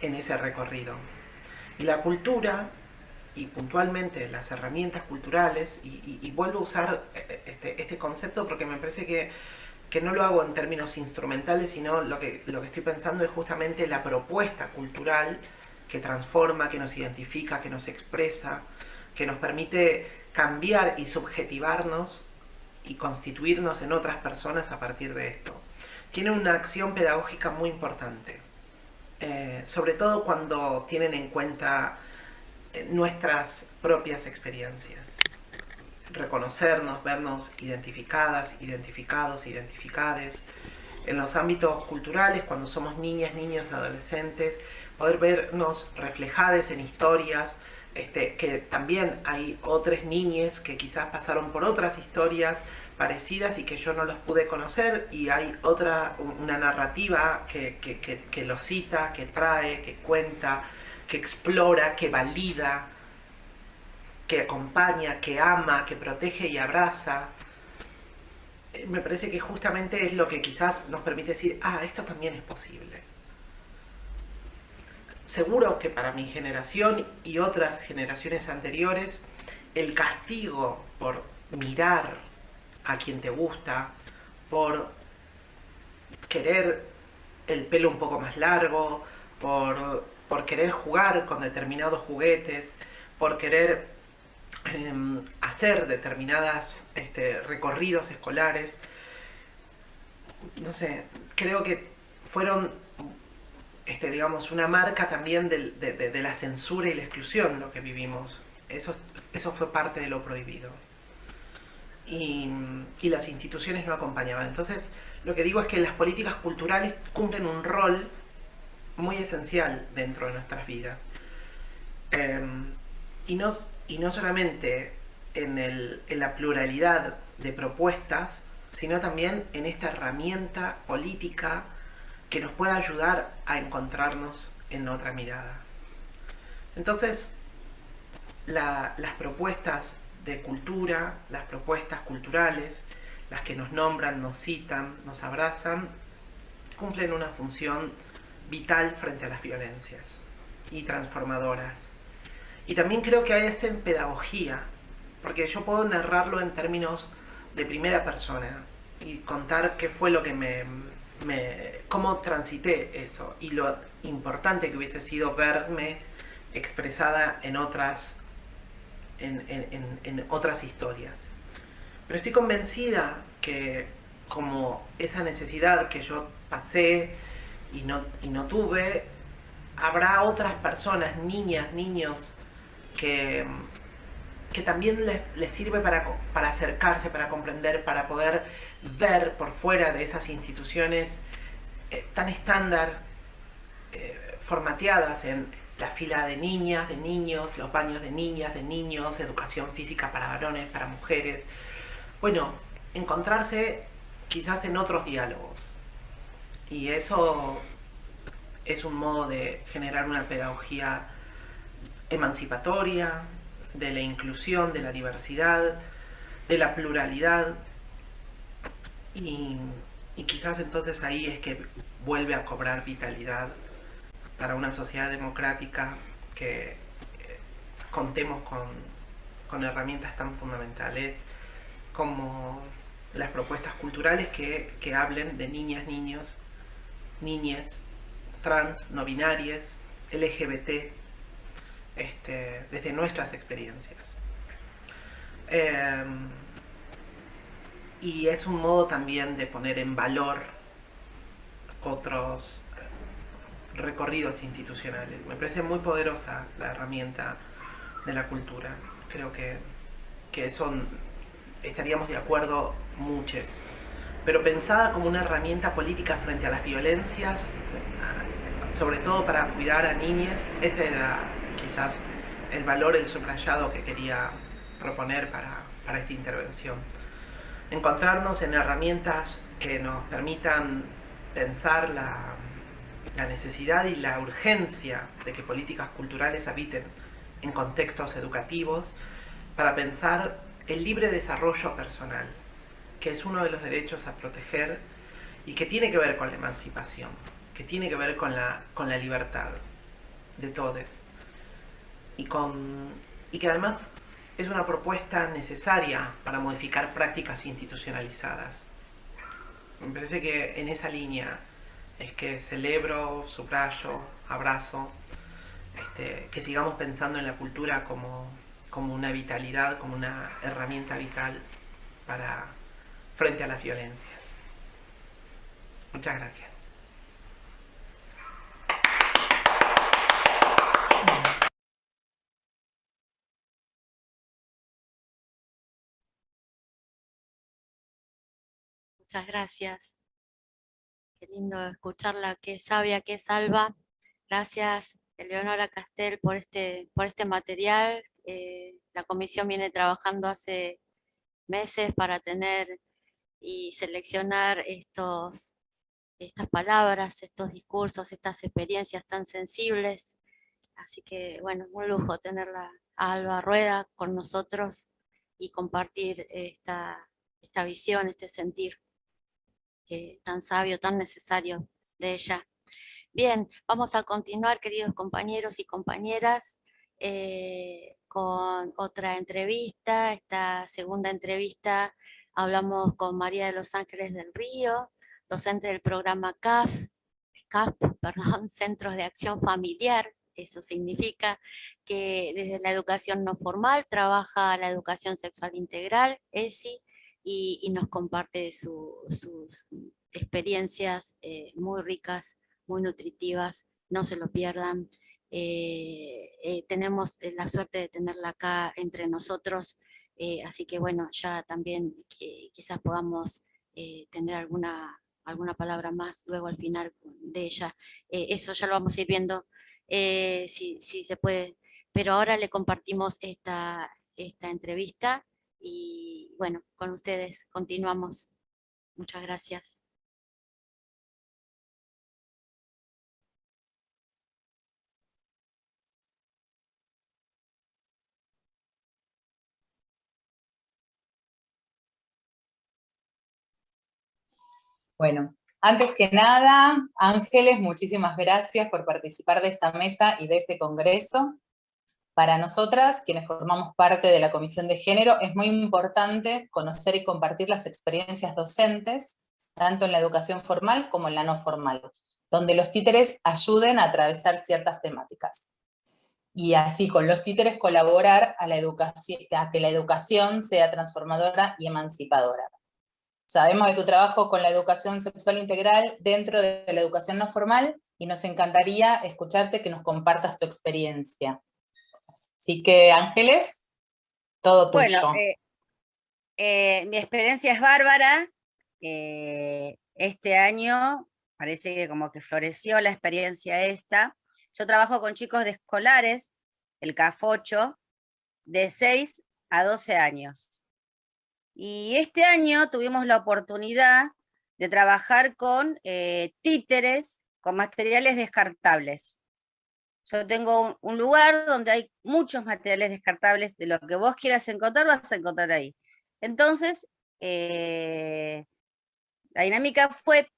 Speaker 7: en ese recorrido. Y la cultura, y puntualmente las herramientas culturales, y vuelvo a usar este concepto porque me parece que no lo hago en términos instrumentales, sino lo que estoy pensando es justamente la propuesta cultural que transforma, que nos identifica, que nos expresa, que nos permite cambiar y subjetivarnos y constituirnos en otras personas a partir de esto. Tiene una acción pedagógica muy importante, sobre todo cuando tienen en cuenta nuestras propias experiencias. Reconocernos, vernos identificadas, identificados, identificades. En los ámbitos culturales, cuando somos niñas, niños, adolescentes, poder vernos reflejadas en historias, que también hay otras niñas que quizás pasaron por otras historias parecidas y que yo no los pude conocer, y hay una narrativa que lo cita, que trae, que cuenta, que explora, que valida, que acompaña, que ama, que protege y abraza. Me parece que justamente es lo que quizás nos permite decir, esto también es posible. Seguro que para mi generación y otras generaciones anteriores, el castigo por mirar a quien te gusta, por querer el pelo un poco más largo, por querer jugar con determinados juguetes, por querer hacer determinadas recorridos escolares, no sé, creo que fueron digamos, una marca también de la censura y la exclusión lo que vivimos. Eso fue parte de lo prohibido. Y las instituciones no acompañaban. Entonces, lo que digo es que las políticas culturales cumplen un rol muy esencial dentro de nuestras vidas. Y no solamente en la pluralidad de propuestas, sino también en esta herramienta política que nos pueda ayudar a encontrarnos en otra mirada. Entonces, las propuestas de cultura, las propuestas culturales, las que nos nombran, nos citan, nos abrazan, cumplen una función vital frente a las violencias y transformadoras. Y también creo que hacen pedagogía, porque yo puedo narrarlo en términos de primera persona y contar qué fue lo que cómo transité eso, y lo importante que hubiese sido verme expresada en otras historias. Pero estoy convencida que como esa necesidad que yo pasé y no tuve, habrá otras personas, niñas, niños, que también les sirve para acercarse, para comprender, para poder ver por fuera de esas instituciones tan estándar, formateadas en la fila de niñas, de niños, los baños de niñas, de niños, educación física para varones, para mujeres. Bueno, encontrarse quizás en otros diálogos. Y eso es un modo de generar una pedagogía emancipatoria, de la inclusión, de la diversidad, de la pluralidad, y quizás entonces ahí es que vuelve a cobrar vitalidad para una sociedad democrática que contemos con herramientas tan fundamentales como las propuestas culturales que hablen de niñas, niños, niñes, trans, no binarias, LGBT, desde nuestras experiencias. Y es un modo también de poner en valor otros recorridos institucionales. Me parece muy poderosa la herramienta de la cultura. Creo que estaríamos de acuerdo muchos. Pero pensada como una herramienta política frente a las violencias, sobre todo para cuidar a niñas, ese era quizás el valor, el subrayado que quería proponer para esta intervención. encontrarnos en herramientas que nos permitan pensar la necesidad y la urgencia de que políticas culturales habiten en contextos educativos para pensar el libre desarrollo personal, que es uno de los derechos a proteger y que tiene que ver con la emancipación, que tiene que ver con la libertad de todos, y que además es una propuesta necesaria para modificar prácticas institucionalizadas. Me parece que en esa línea es que celebro, subrayo, abrazo, que sigamos pensando en la cultura como una vitalidad, como una herramienta vital frente a las violencias. Muchas gracias.
Speaker 3: Muchas gracias. Qué lindo escucharla, qué sabia, qué salva. Gracias, Eleonora Castel, por este material. La comisión viene trabajando hace meses para tener y seleccionar estas palabras, estos discursos, estas experiencias tan sensibles. Así que, bueno, un lujo tenerla a Alba Rueda con nosotros y compartir esta visión, este sentir tan sabio, tan necesario de ella. Bien, vamos a continuar, queridos compañeros y compañeras, con otra entrevista. Esta segunda entrevista hablamos con María de los Ángeles del Río, docente del programa CAF, Centros de Acción Familiar. Eso significa que desde la educación no formal trabaja la educación sexual integral, ESI, y nos comparte sus experiencias muy ricas, muy nutritivas. No se lo pierdan. Tenemos la suerte de tenerla acá entre nosotros, así que bueno, ya también quizás podamos tener alguna palabra más luego al final de ella. Eso ya lo vamos a ir viendo si se puede, pero ahora le compartimos esta entrevista y bueno, con ustedes continuamos. Muchas gracias.
Speaker 8: Bueno, antes que nada, Ángeles, muchísimas gracias por participar de esta mesa y de este congreso. Para nosotras, quienes formamos parte de la Comisión de Género, es muy importante conocer y compartir las experiencias docentes, tanto en la educación formal como en la no formal, donde los títeres ayuden a atravesar ciertas temáticas. Y así, con los títeres, colaborar a que la educación sea transformadora y emancipadora. Sabemos de tu trabajo con la educación sexual integral dentro de la educación no formal y nos encantaría escucharte, que nos compartas tu experiencia. Así que, Ángeles, todo tuyo.
Speaker 9: Bueno, mi experiencia es bárbara. Este año parece que como que floreció la experiencia esta. Yo trabajo con chicos de escolares, el CAF 8, de 6 a 12 años. Y este año tuvimos la oportunidad de trabajar con títeres, con materiales descartables. Yo tengo un lugar donde hay muchos materiales descartables, de lo que vos quieras encontrar, vas a encontrar ahí. Entonces, la dinámica fue,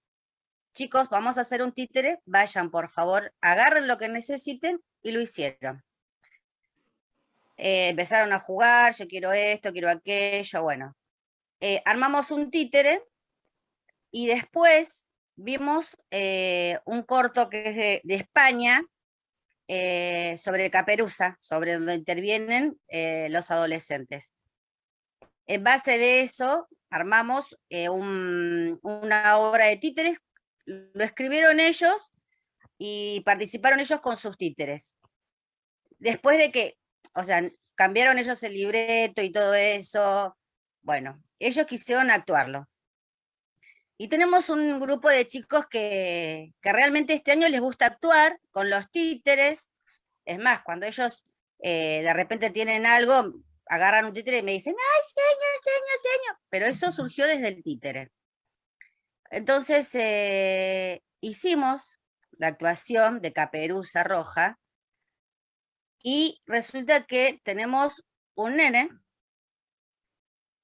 Speaker 9: chicos, vamos a hacer un títere, vayan por favor, agarren lo que necesiten, y lo hicieron. Empezaron a jugar, yo quiero esto, quiero aquello, bueno. Armamos un títere, y después vimos un corto que es de España, sobre Caperuza, sobre donde intervienen los adolescentes. En base de eso, armamos una obra de títeres, lo escribieron ellos y participaron ellos con sus títeres. Después de que, o sea, cambiaron ellos el libreto y todo eso, bueno, ellos quisieron actuarlo. Y tenemos un grupo de chicos que realmente este año les gusta actuar con los títeres. Es más, cuando ellos de repente tienen algo, agarran un títere y me dicen, ¡ay, señor! Pero eso surgió desde el títere. Entonces hicimos la actuación de Caperuza Roja y resulta que tenemos un nene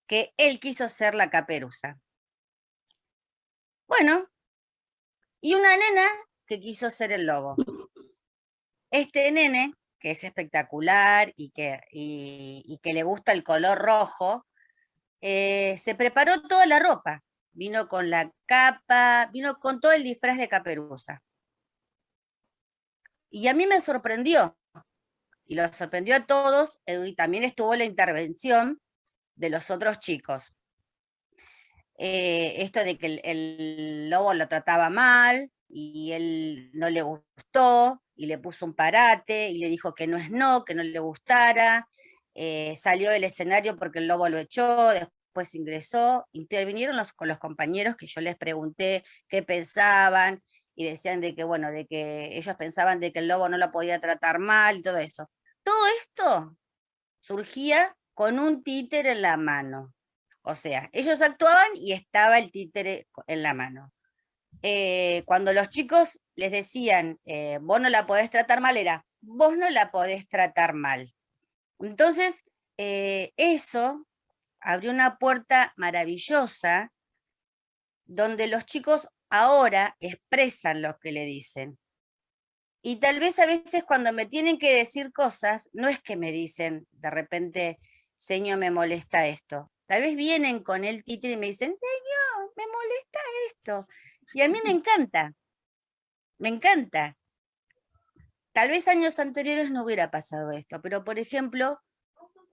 Speaker 9: que él quiso ser la caperuza. Bueno, y una nena que quiso ser el lobo. Este nene, que es espectacular y que le gusta el color rojo, se preparó toda la ropa. Vino con la capa, vino con todo el disfraz de caperuza. Y a mí me sorprendió, y lo sorprendió a todos, y también estuvo la intervención de los otros chicos. Esto de que el lobo lo trataba mal, y él no le gustó, y le puso un parate, y le dijo que no es no, que no le gustara, salió del escenario porque el lobo lo echó, después ingresó, intervinieron con los compañeros que yo les pregunté qué pensaban, y decían de que, bueno, de que ellos pensaban de que el lobo no lo podía tratar mal, y todo eso. Todo esto surgía con un títere en la mano. O sea, ellos actuaban y estaba el títere en la mano. Cuando los chicos les decían, vos no la podés tratar mal, era, vos no la podés tratar mal. Entonces, eso abrió una puerta maravillosa donde los chicos ahora expresan lo que le dicen. Y tal vez a veces cuando me tienen que decir cosas, no es que me dicen de repente, señor, me molesta esto. Tal vez vienen con el títere y me dicen, señor, me molesta esto. Y a mí me encanta, me encanta. Tal vez años anteriores no hubiera pasado esto, pero por ejemplo,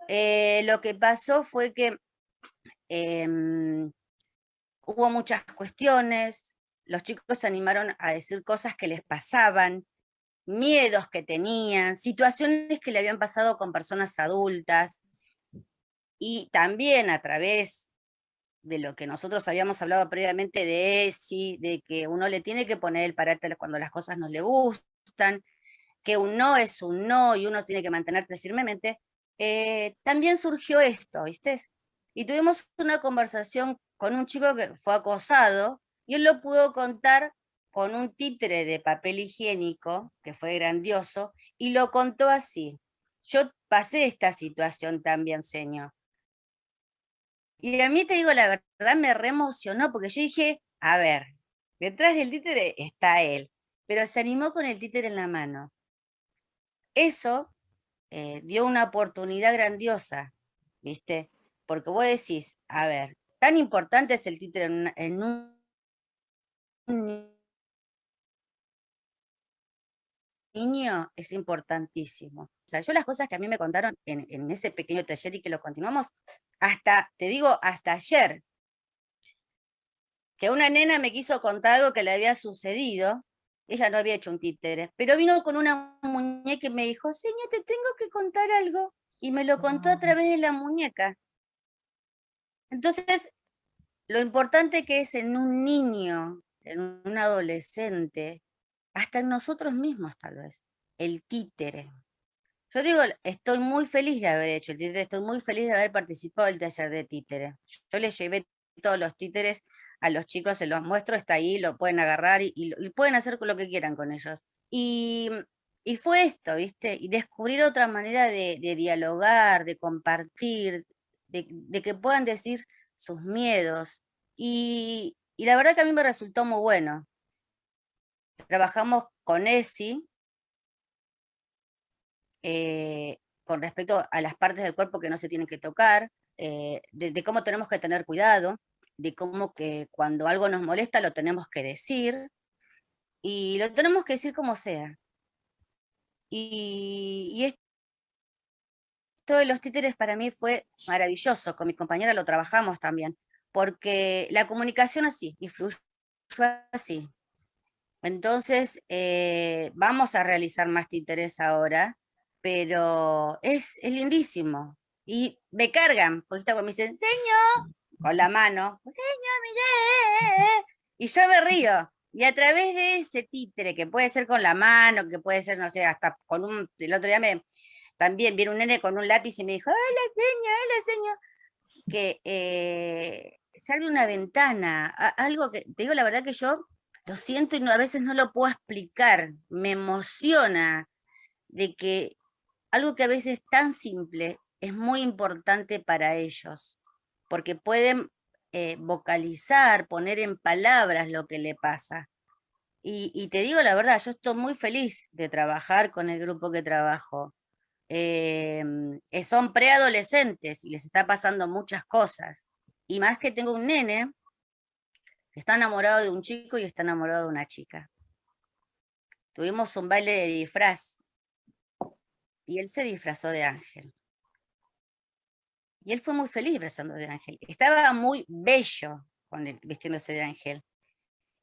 Speaker 9: lo que pasó fue que hubo muchas cuestiones, los chicos se animaron a decir cosas que les pasaban, miedos que tenían, situaciones que le habían pasado con personas adultas, y también a través de lo que nosotros habíamos hablado previamente de ESI, de que uno le tiene que poner el parate cuando las cosas no le gustan, que un no es un no y uno tiene que mantenerse firmemente, también surgió esto, ¿viste? Y tuvimos una conversación con un chico que fue acosado, y él lo pudo contar con un títere de papel higiénico, que fue grandioso, y lo contó así. Yo pasé esta situación también, señor. Y a mí, te digo la verdad, me reemocionó, porque yo dije, a ver, detrás del títere está él, pero se animó con el títere en la mano. Eso dio una oportunidad grandiosa, ¿viste? Porque vos decís, a ver, tan importante es el títere en un niño, es importantísimo. O sea, yo las cosas que a mí me contaron en ese pequeño taller y que lo continuamos, hasta, te digo, hasta ayer, que una nena me quiso contar algo que le había sucedido, ella no había hecho un títere, pero vino con una muñeca y me dijo, señor, te tengo que contar algo, y me lo contó a través de la muñeca. Entonces, lo importante que es en un niño, en un adolescente, hasta en nosotros mismos tal vez, el títere. Yo digo, estoy muy feliz de haber hecho el títere, estoy muy feliz de haber participado del taller de títere. Yo les llevé todos los títeres a los chicos, se los muestro, está ahí, lo pueden agarrar y pueden hacer lo que quieran con ellos. Y fue esto, ¿viste? Y descubrir otra manera de dialogar, de compartir, de que puedan decir sus miedos. Y la verdad que a mí me resultó muy bueno. Trabajamos con ESI, con respecto a las partes del cuerpo que no se tienen que tocar, de cómo tenemos que tener cuidado, de cómo que cuando algo nos molesta lo tenemos que decir, y lo tenemos que decir como sea. Y esto de los títeres para mí fue maravilloso, con mi compañera lo trabajamos también, porque la comunicación así, y fluyó así. Entonces, vamos a realizar más títeres ahora, pero es lindísimo. Y me cargan, porque me dicen, señor, con la mano, señor, mire, y yo me río. Y a través de ese títere, que puede ser con la mano, que puede ser, no sé, hasta con el otro día también viene un nene con un lápiz y me dijo, hola señor, que se abre una ventana, algo que, te digo la verdad que yo lo siento y a veces no lo puedo explicar, me emociona de que algo que a veces es tan simple es muy importante para ellos, porque pueden vocalizar, poner en palabras lo que le pasa. Y te digo la verdad, yo estoy muy feliz de trabajar con el grupo que trabajo. Son preadolescentes y les está pasando muchas cosas. Y más que tengo un nene que está enamorado de un chico y está enamorado de una chica. Tuvimos un baile de disfraz y él se disfrazó de ángel. Y él fue muy feliz disfrazando de ángel. Estaba muy bello vistiéndose de ángel.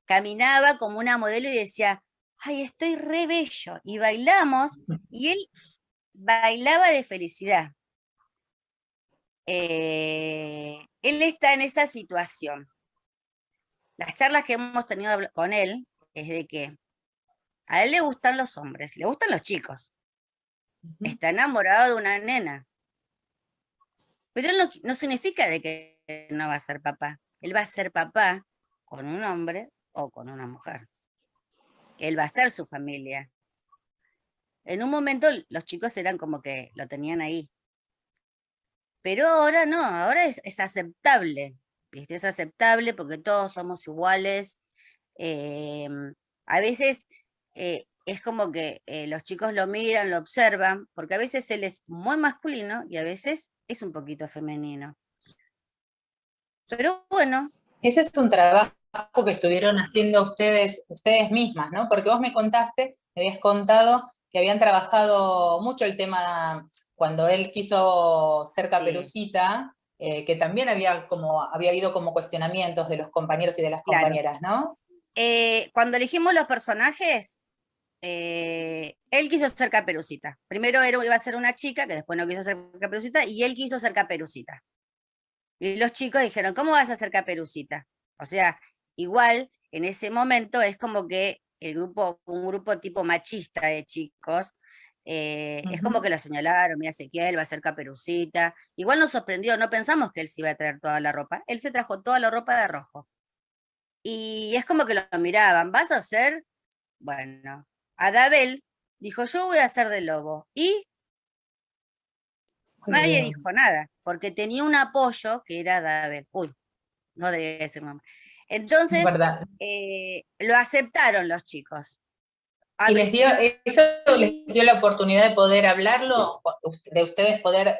Speaker 9: Caminaba como una modelo y decía, ay, estoy re bello. Y bailamos y él bailaba de felicidad. Él está en esa situación. Las charlas que hemos tenido con él es de que a él le gustan los hombres, le gustan los chicos. Está enamorado de una nena. Pero no significa de que no va a ser papá. Él va a ser papá con un hombre o con una mujer. Él va a ser su familia. En un momento los chicos eran como que lo tenían ahí. Pero ahora no, ahora es aceptable. ¿Viste? Es aceptable porque todos somos iguales. A veces es como que los chicos lo miran, lo observan, porque a veces él es muy masculino y a veces es un poquito femenino. Pero bueno.
Speaker 8: Ese es un trabajo que estuvieron haciendo ustedes mismas, ¿no? Porque vos me habías contado que habían trabajado mucho el tema cuando él quiso ser Caperucita, que también había habido como cuestionamientos de los compañeros y de las compañeras, ¿no?
Speaker 9: Cuando elegimos los personajes, él quiso ser Caperucita. Primero iba a ser una chica, que después no quiso ser Caperucita, y él quiso ser Caperucita. Y los chicos dijeron, ¿cómo vas a ser Caperucita? O sea, igual en ese momento es como que un grupo tipo machista de chicos, es como que lo señalaron, mira, Ezequiel va a ser Caperucita. Igual nos sorprendió, no pensamos que él se iba a traer toda la ropa. Él se trajo toda la ropa de rojo. Y es como que lo miraban, ¿vas a ser? Bueno, Adabel dijo, yo voy a ser de lobo. Y nadie dijo nada, porque tenía un apoyo que era Adabel. Uy, no debía decir mamá. Entonces, lo aceptaron los chicos.
Speaker 8: ¿Y eso les dio la oportunidad de poder hablarlo, de ustedes poder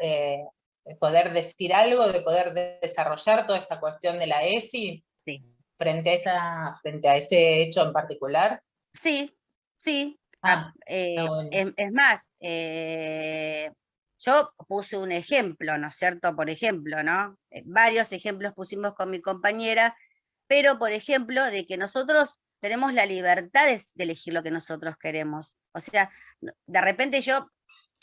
Speaker 8: decir algo, de poder desarrollar toda esta cuestión de la ESI?
Speaker 9: Sí.
Speaker 8: Frente a ese hecho en particular?
Speaker 9: Sí, sí.
Speaker 8: Bueno.
Speaker 9: Es más, yo puse un ejemplo, ¿no es cierto? Por ejemplo, ¿no? Varios ejemplos pusimos con mi compañera, pero por ejemplo, de que nosotros tenemos la libertad de elegir lo que nosotros queremos. O sea, de repente yo,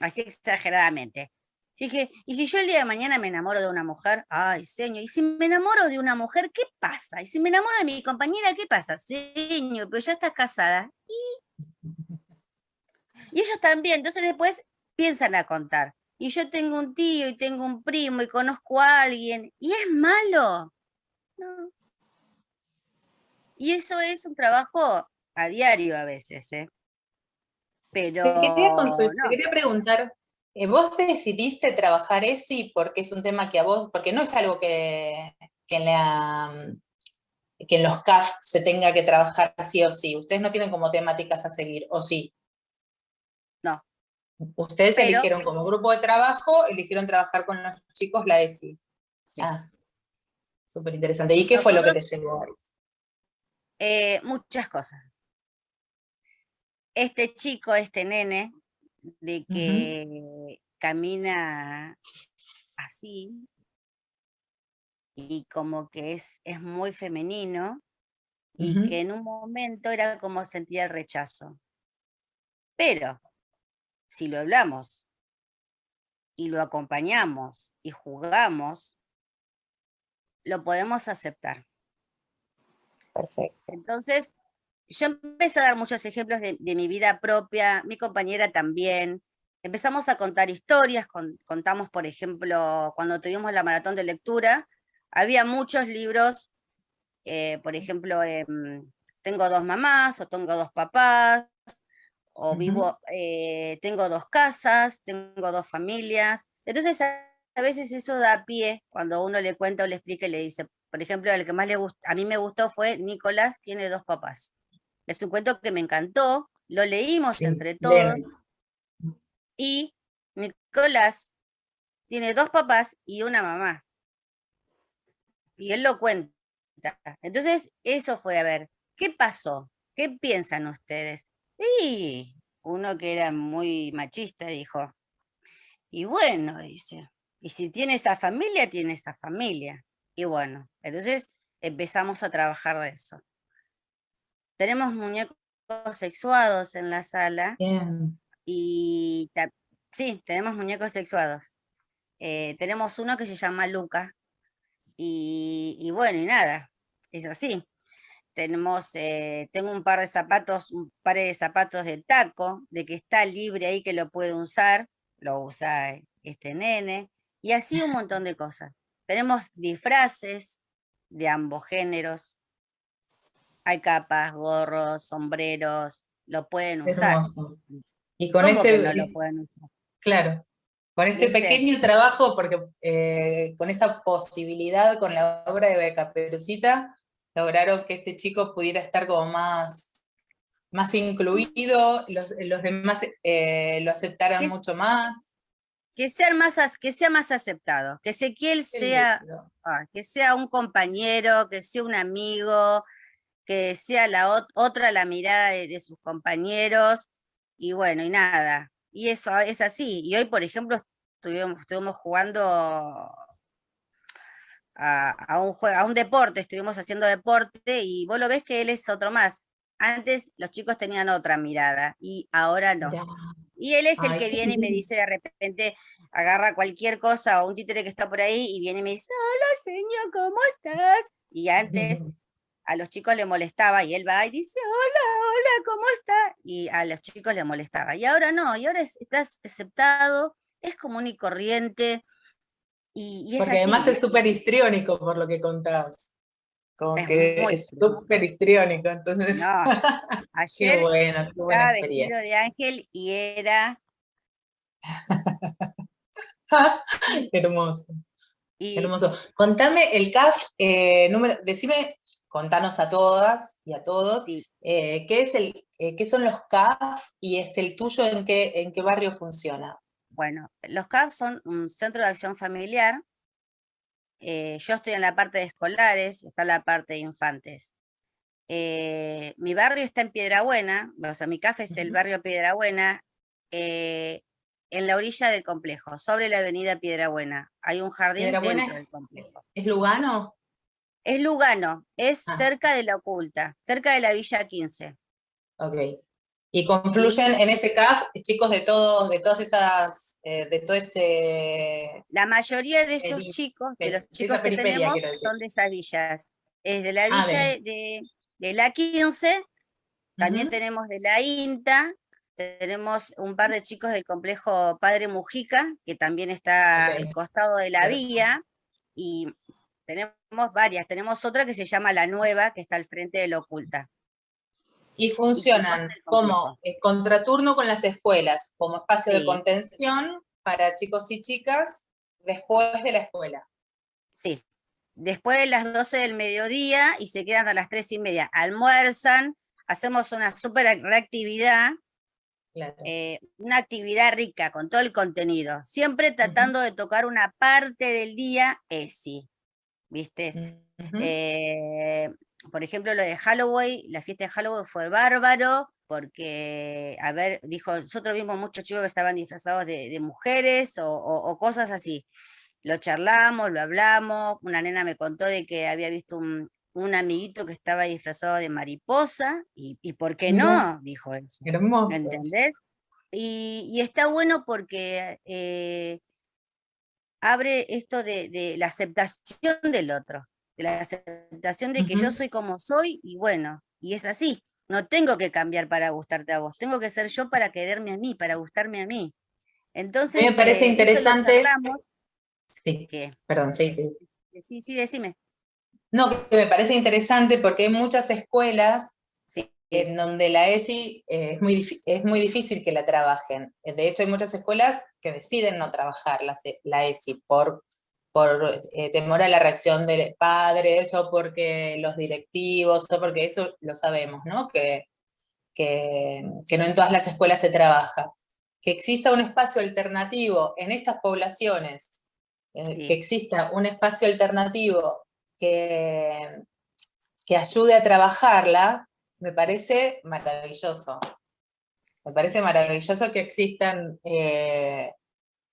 Speaker 9: así exageradamente, dije, ¿y si yo el día de mañana me enamoro de una mujer? Ay, señor, ¿y si me enamoro de una mujer, qué pasa? ¿Y si me enamoro de mi compañera, qué pasa? Señor, pero ya estás casada. Y ellos también, entonces después piensan a contar. Y yo tengo un tío y tengo un primo y conozco a alguien. ¿Y es malo? No. Y eso es un trabajo a diario a veces, ¿eh? Pero
Speaker 8: te quería preguntar, ¿vos decidiste trabajar ESI porque es un tema que a vos, porque no es algo que en los CAF se tenga que trabajar sí o sí? Ustedes no tienen como temáticas a seguir, ¿o sí?
Speaker 9: No.
Speaker 8: Ustedes eligieron como grupo de trabajo, eligieron trabajar con los chicos la ESI. Sí. Súper interesante. ¿Y qué fue lo que te llevó a eso?
Speaker 9: Muchas cosas. Este chico, este nene, de que camina así, y como que es muy femenino, y que en un momento era como sentir el rechazo. Pero, si lo hablamos, y lo acompañamos, y jugamos, lo podemos aceptar.
Speaker 8: Perfecto.
Speaker 9: Entonces, yo empecé a dar muchos ejemplos de mi vida propia, mi compañera también. empezamos a contar historias, contamos, por ejemplo, cuando tuvimos la maratón de lectura, había muchos libros, por ejemplo, tengo 2 mamás, o tengo 2 papás, o vivo, tengo 2 casas, tengo 2 familias. Entonces, a veces eso da pie cuando uno le cuenta o le explica y le dice, por ejemplo, el que más a mí me gustó fue Nicolás tiene 2 papás. Es un cuento que me encantó, lo leímos entre todos, y Nicolás tiene 2 papás y una mamá. Y él lo cuenta. Entonces, eso fue, a ver, ¿qué pasó? ¿Qué piensan ustedes? Y uno que era muy machista dijo, y bueno, dice, y si tiene esa familia, tiene esa familia. Y bueno, entonces empezamos a trabajar de eso. Tenemos muñecos sexuados en la sala.
Speaker 8: Bien.
Speaker 9: Y sí, tenemos muñecos sexuados. Tenemos uno que se llama Luca. Y bueno, y nada, es así. Tengo un par de zapatos de taco, de que está libre ahí que lo puede usar, lo usa este nene, y así un montón de cosas. Tenemos disfraces de ambos géneros, hay capas, gorros, sombreros, lo pueden usar.
Speaker 8: Hermoso. Y con
Speaker 9: ¿Cómo
Speaker 8: este,
Speaker 9: que no lo pueden usar?
Speaker 8: claro, con este
Speaker 9: ¿Viste?
Speaker 8: pequeño trabajo, porque con esta posibilidad con la obra de Caperucita, lograron que este chico pudiera estar como más incluido, los demás lo aceptaran
Speaker 9: Que-
Speaker 8: mucho más.
Speaker 9: Que sea más aceptado, que Ezequiel sea, que sea un compañero, que sea un amigo, que sea otra la mirada de sus compañeros, y bueno, y nada. Y eso es así. Y hoy, por ejemplo, estuvimos jugando a un deporte, estuvimos haciendo deporte, y vos lo ves que él es otro más. Antes los chicos tenían otra mirada, y ahora no.
Speaker 8: Mirá.
Speaker 9: Y él es el
Speaker 8: Ay,
Speaker 9: que
Speaker 8: qué
Speaker 9: viene y me
Speaker 8: lindo.
Speaker 9: dice de repente, agarra cualquier cosa o un títere que está por ahí y viene y me dice, hola señor, ¿cómo estás? Y antes a los chicos le molestaba y él va y dice, hola, ¿cómo está? Y a los chicos le molestaba. Y ahora no, y ahora estás aceptado, es común y corriente, y es
Speaker 8: Porque
Speaker 9: así,
Speaker 8: además es
Speaker 9: ¿viste?
Speaker 8: súper histriónico por lo que contabas. Como
Speaker 9: Es
Speaker 8: que
Speaker 9: muy
Speaker 8: es
Speaker 9: lindo.
Speaker 8: súper histriónico, entonces.
Speaker 9: No,
Speaker 8: Qué
Speaker 9: ayer
Speaker 8: buena
Speaker 9: estaba vestido
Speaker 8: experiencia.
Speaker 9: de ángel y era...
Speaker 8: Hermoso,
Speaker 9: Y
Speaker 8: hermoso. Contame el CAF, contanos a todas y a todos,
Speaker 9: sí,
Speaker 8: ¿qué son los CAF y el tuyo en qué barrio funciona?
Speaker 9: bueno, los CAF son un centro de acción familiar. Yo estoy en la parte de escolares, está la parte de infantes. Mi barrio está en Piedrabuena, o sea, mi CAF es el barrio Piedrabuena, en la orilla del complejo, sobre la avenida Piedrabuena. Hay un jardín
Speaker 8: ¿Piedrabuena
Speaker 9: dentro del complejo.
Speaker 8: es Lugano?
Speaker 9: Es Lugano, es
Speaker 8: Ah,
Speaker 9: cerca de la Oculta, cerca de la Villa 15.
Speaker 8: ok. Y confluyen en ese CAF chicos de todo ese...
Speaker 9: La mayoría de esos chicos, de los
Speaker 8: de
Speaker 9: chicos
Speaker 8: esa
Speaker 9: que
Speaker 8: periferia,
Speaker 9: tenemos,
Speaker 8: quiero decir.
Speaker 9: son de esas villas. Es de la
Speaker 8: Ah,
Speaker 9: villa de la 15, también tenemos de la INTA, tenemos un par de chicos del complejo Padre Mujica, que también está al costado de la vía, y tenemos varias. Tenemos otra que se llama La Nueva, que está al frente de la Oculta.
Speaker 8: Y
Speaker 9: Y
Speaker 8: funcionan como contraturno con las escuelas, como espacio de
Speaker 9: Sí.
Speaker 8: contención para chicos y chicas después de la escuela.
Speaker 9: Sí. Después de las 12 del mediodía y se quedan a las 3:30. Almuerzan, hacemos una súper reactividad,
Speaker 8: Claro.
Speaker 9: una actividad rica con todo el contenido, siempre tratando de tocar una parte del día ESI, ¿viste? Por ejemplo, lo de Halloween, la fiesta de Halloween fue bárbaro, porque, a ver, dijo, nosotros vimos muchos chicos que estaban disfrazados de mujeres o cosas así. Lo charlamos, lo hablamos, una nena me contó de que había visto un amiguito que estaba disfrazado de mariposa, y ¿por qué no? Dijo eso.
Speaker 8: Hermoso.
Speaker 9: ¿Entendés? Y está bueno porque abre esto de la aceptación del otro, de la aceptación de que yo soy como soy, y bueno, y es así. No tengo que cambiar para gustarte a vos, tengo que ser yo para quererme a mí, para gustarme a mí. Entonces,
Speaker 8: me parece
Speaker 9: eso lo
Speaker 8: interesante.
Speaker 9: charlamos.
Speaker 8: Sí,
Speaker 9: ¿Qué?
Speaker 8: perdón, sí.
Speaker 9: Sí, decime.
Speaker 8: No, que me parece interesante porque hay muchas escuelas
Speaker 9: Sí.
Speaker 8: en donde la ESI es muy difícil que la trabajen. De hecho, hay muchas escuelas que deciden no trabajar la ESI por temor a la reacción de padres o porque los directivos, o porque eso lo sabemos, ¿no? Que no en todas las escuelas se trabaja. Que exista un espacio alternativo en estas poblaciones, que exista un espacio alternativo que ayude a trabajarla, me parece maravilloso. Me parece maravilloso que existan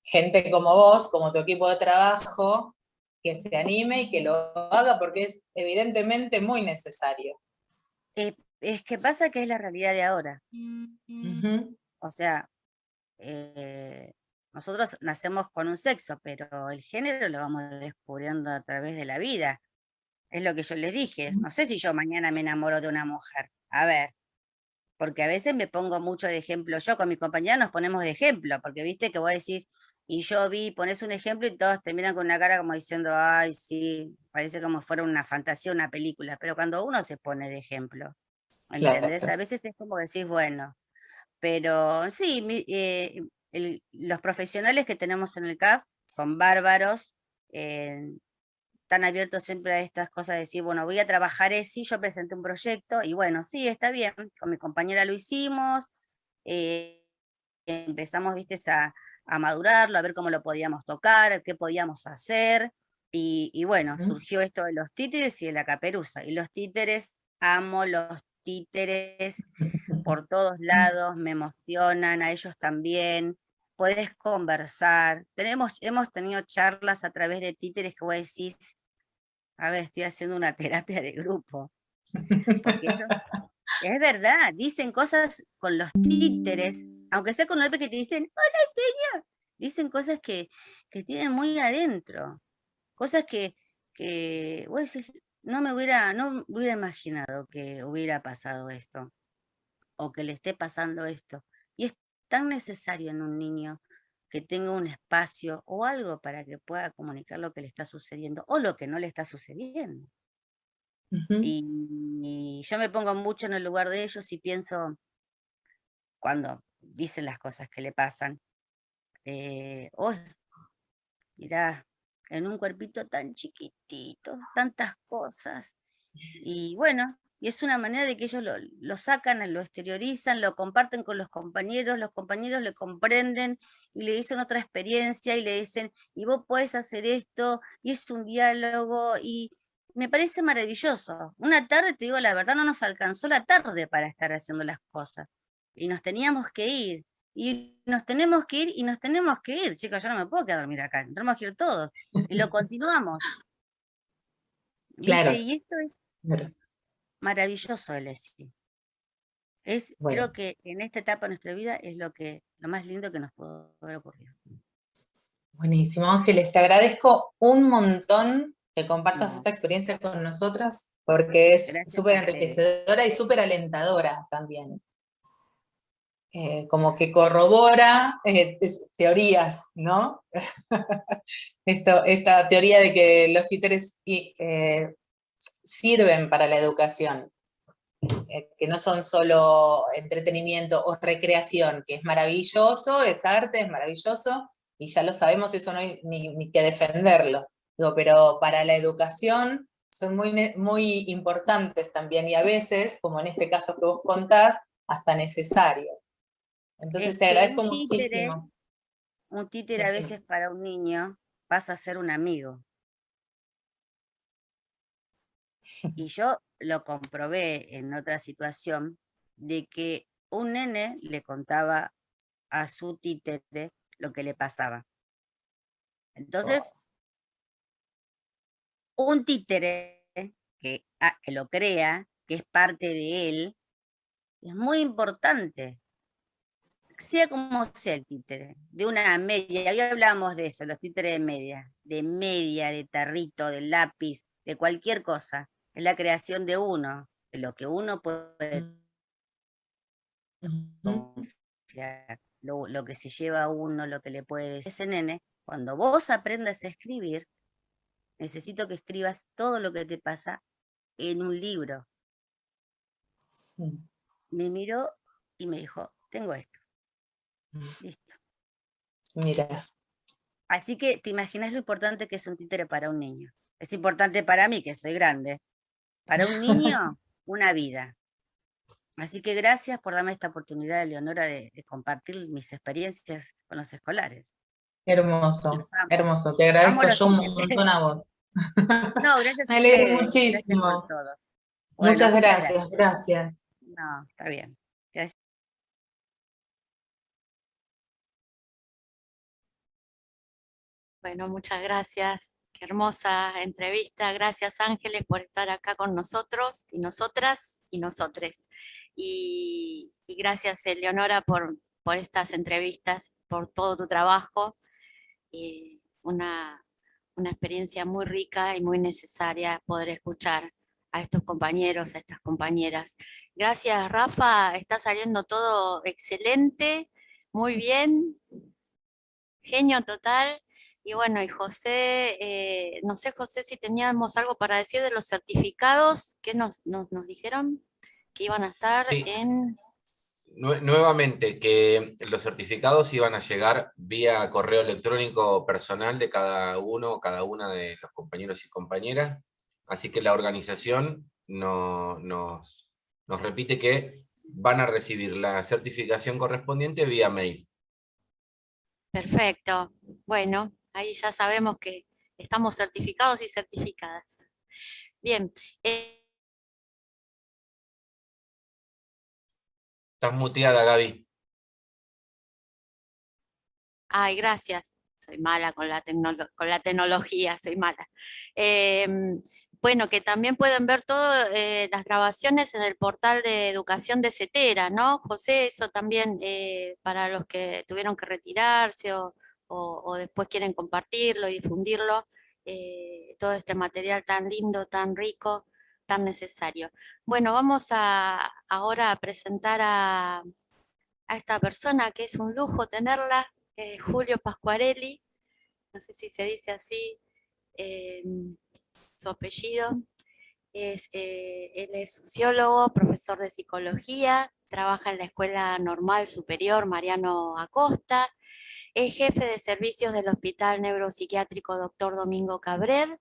Speaker 8: gente como vos, como tu equipo de trabajo, que se anime y que lo haga porque es evidentemente muy necesario.
Speaker 9: Es que pasa que es la realidad de ahora. O sea, nosotros nacemos con un sexo, pero el género lo vamos descubriendo a través de la vida. Es lo que yo les dije. No sé si yo mañana me enamoro de una mujer. A ver, porque a veces me pongo mucho de ejemplo. Yo con mi compañera nos ponemos de ejemplo, porque viste que vos decís, y yo vi, pones un ejemplo y todos te miran con una cara como diciendo, ay, sí, parece como fuera una fantasía, una película. Pero cuando uno se pone de ejemplo, ¿entendés?
Speaker 8: Claro.
Speaker 9: A veces es como decís, bueno, pero sí, los profesionales que tenemos en el CAF son bárbaros, están abiertos siempre a estas cosas de decir, bueno, voy a trabajar ESI, yo presenté un proyecto, y bueno, sí, está bien, con mi compañera lo hicimos, empezamos, viste, a madurarlo, a ver cómo lo podíamos tocar, qué podíamos hacer, y bueno, surgió esto de los títeres y de la caperuza, y los títeres, amo los títeres por todos lados, me emocionan, a ellos también, podés conversar, hemos tenido charlas a través de títeres que vos decís, a ver, estoy haciendo una terapia de grupo, porque ellos, es verdad, dicen cosas con los títeres, aunque sea con el que te dicen, hola, Peña, dicen cosas que tienen muy adentro, cosas que vos decís, no me hubiera imaginado que hubiera pasado esto, o que le esté pasando esto. Y es tan necesario en un niño que tenga un espacio o algo para que pueda comunicar lo que le está sucediendo o lo que no le está sucediendo. Y yo me pongo mucho en el lugar de ellos y pienso, cuando dicen las cosas que le pasan, oh, mirá, en un cuerpito tan chiquitito, tantas cosas. Y bueno, y es una manera de que ellos lo sacan, lo exteriorizan, lo comparten con los compañeros le comprenden y le dicen otra experiencia y le dicen, y vos podés hacer esto, y es un diálogo, y me parece maravilloso. Una tarde, te digo la verdad, no nos alcanzó la tarde para estar haciendo las cosas. Y nos teníamos que ir. Y nos tenemos que ir y nos tenemos que ir. Chicos, yo no me puedo quedar a dormir acá. Tenemos que ir todos. Y lo continuamos.
Speaker 8: Claro.
Speaker 9: ¿Viste? Y esto es maravilloso el ESI. Creo que en esta etapa de nuestra vida es lo más lindo que nos puede haber ocurrido.
Speaker 8: Buenísimo, Ángeles, te agradezco un montón que compartas esta experiencia con nosotras, porque es súper enriquecedora y súper alentadora también. Como que corrobora teorías, ¿no? Esta teoría de que los títeres sirven para la educación, que no son solo entretenimiento o recreación, que es maravilloso, es arte, es maravilloso, y ya lo sabemos, eso no hay ni que defenderlo. Digo, pero para la educación son muy importantes también, y a veces, como en este caso que vos contás, hasta necesario. Entonces te agradezco muchísimo.
Speaker 9: Un títere a veces para un niño pasa a ser un amigo. Y yo lo comprobé en otra situación, de que un nene le contaba a su títere lo que le pasaba. Entonces, un títere que lo crea, que es parte de él, es muy importante. Sea como sea el títere, de una media, hoy hablamos de eso, los títeres de media, de tarrito, de lápiz, de cualquier cosa, es la creación de uno, de lo que uno puede confiar. lo que se lleva a uno, lo que le puede decir. Ese nene, cuando vos aprendas a escribir, necesito que escribas todo lo que te pasa en un libro.
Speaker 8: Sí.
Speaker 9: Me miró y me dijo, tengo esto. Listo.
Speaker 8: Mira,
Speaker 9: Así que te imaginas lo importante que es un títere para un niño. Es importante para mí, que soy grande. Para un niño, una vida. Así que gracias por darme esta oportunidad, Eleonora, de compartir mis experiencias con los escolares.
Speaker 8: hermoso,
Speaker 9: Los amo.
Speaker 8: hermoso. Te
Speaker 9: Amo
Speaker 8: agradezco
Speaker 9: los
Speaker 8: yo un
Speaker 9: títeres.
Speaker 8: montón a vos.
Speaker 9: No, gracias
Speaker 8: Me
Speaker 9: a
Speaker 8: alegro
Speaker 9: ustedes. Gracias por
Speaker 8: muchísimo.
Speaker 9: todo. Bueno,
Speaker 8: Muchas
Speaker 9: muchas
Speaker 8: gracias, gracias.
Speaker 9: No, está bien. Gracias.
Speaker 3: Bueno, muchas gracias. Qué hermosa entrevista. Gracias, Ángeles, por estar acá con nosotros y nosotras y nosotres. Y gracias, Eleonora, por estas entrevistas, por todo tu trabajo. Una experiencia muy rica y muy necesaria poder escuchar a estos compañeros, a estas compañeras. Gracias, Rafa. Está saliendo todo excelente, muy bien. Genio total. Y bueno, y José, no sé, José, si teníamos algo para decir de los certificados que nos dijeron que iban a estar
Speaker 1: Sí.
Speaker 3: en...
Speaker 1: Nuevamente, que los certificados iban a llegar vía correo electrónico personal de cada uno o cada una de los compañeros y compañeras. Así que la organización nos repite que van a recibir la certificación correspondiente vía mail.
Speaker 3: Perfecto. Bueno, ahí ya sabemos que estamos certificados y certificadas. Bien.
Speaker 1: Estás muteada, Gaby.
Speaker 3: Ay, gracias. Soy mala con la tecnología, soy mala. Bueno, que también pueden ver todas las grabaciones en el portal de educación de CETERA, ¿no? José, eso también para los que tuvieron que retirarse o después quieren compartirlo y difundirlo, todo este material tan lindo, tan rico, tan necesario. Bueno, vamos ahora a presentar a esta persona que es un lujo tenerla, Julio Pasquarelli, no sé si se dice así su apellido. Él es sociólogo, profesor de psicología, trabaja en la Escuela Normal Superior Mariano Acosta, es jefe de servicios del Hospital Neuropsiquiátrico Dr. Domingo Cabrera,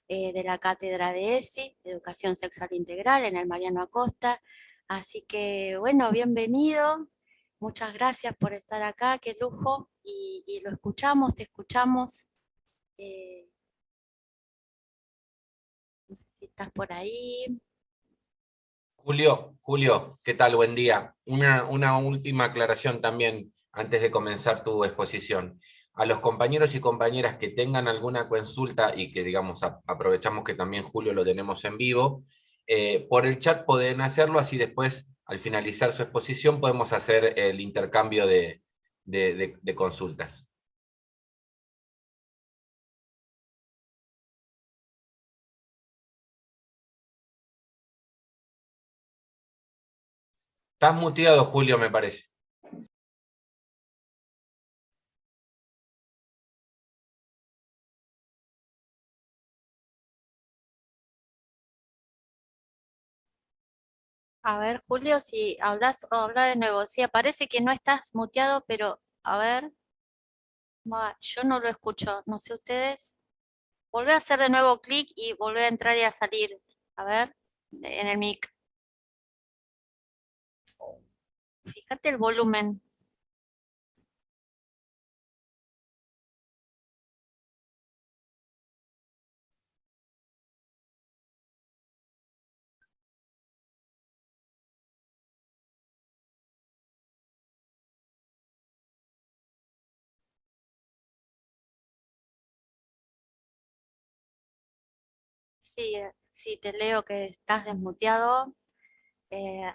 Speaker 3: de la Cátedra de ESI, Educación Sexual Integral, en el Mariano Acosta. Así que, bueno, bienvenido. Muchas gracias por estar acá, qué lujo. Y lo escuchamos, te escuchamos. No sé si estás por ahí.
Speaker 1: Julio, ¿qué tal? Buen día. Una última aclaración también antes de comenzar tu exposición. A los compañeros y compañeras que tengan alguna consulta y que, digamos, aprovechamos que también Julio lo tenemos en vivo, por el chat pueden hacerlo, así después, al finalizar su exposición, podemos hacer el intercambio de consultas. Estás muteado, Julio, me parece.
Speaker 3: A ver, Julio, si hablas o habla de nuevo. Sí, parece que no estás muteado, pero a ver. Yo no lo escucho, no sé ustedes. Volvé a hacer de nuevo clic y volvé a entrar y a salir. A ver, en el mic. Fíjate el volumen. Sí, sí, te leo que estás desmuteado.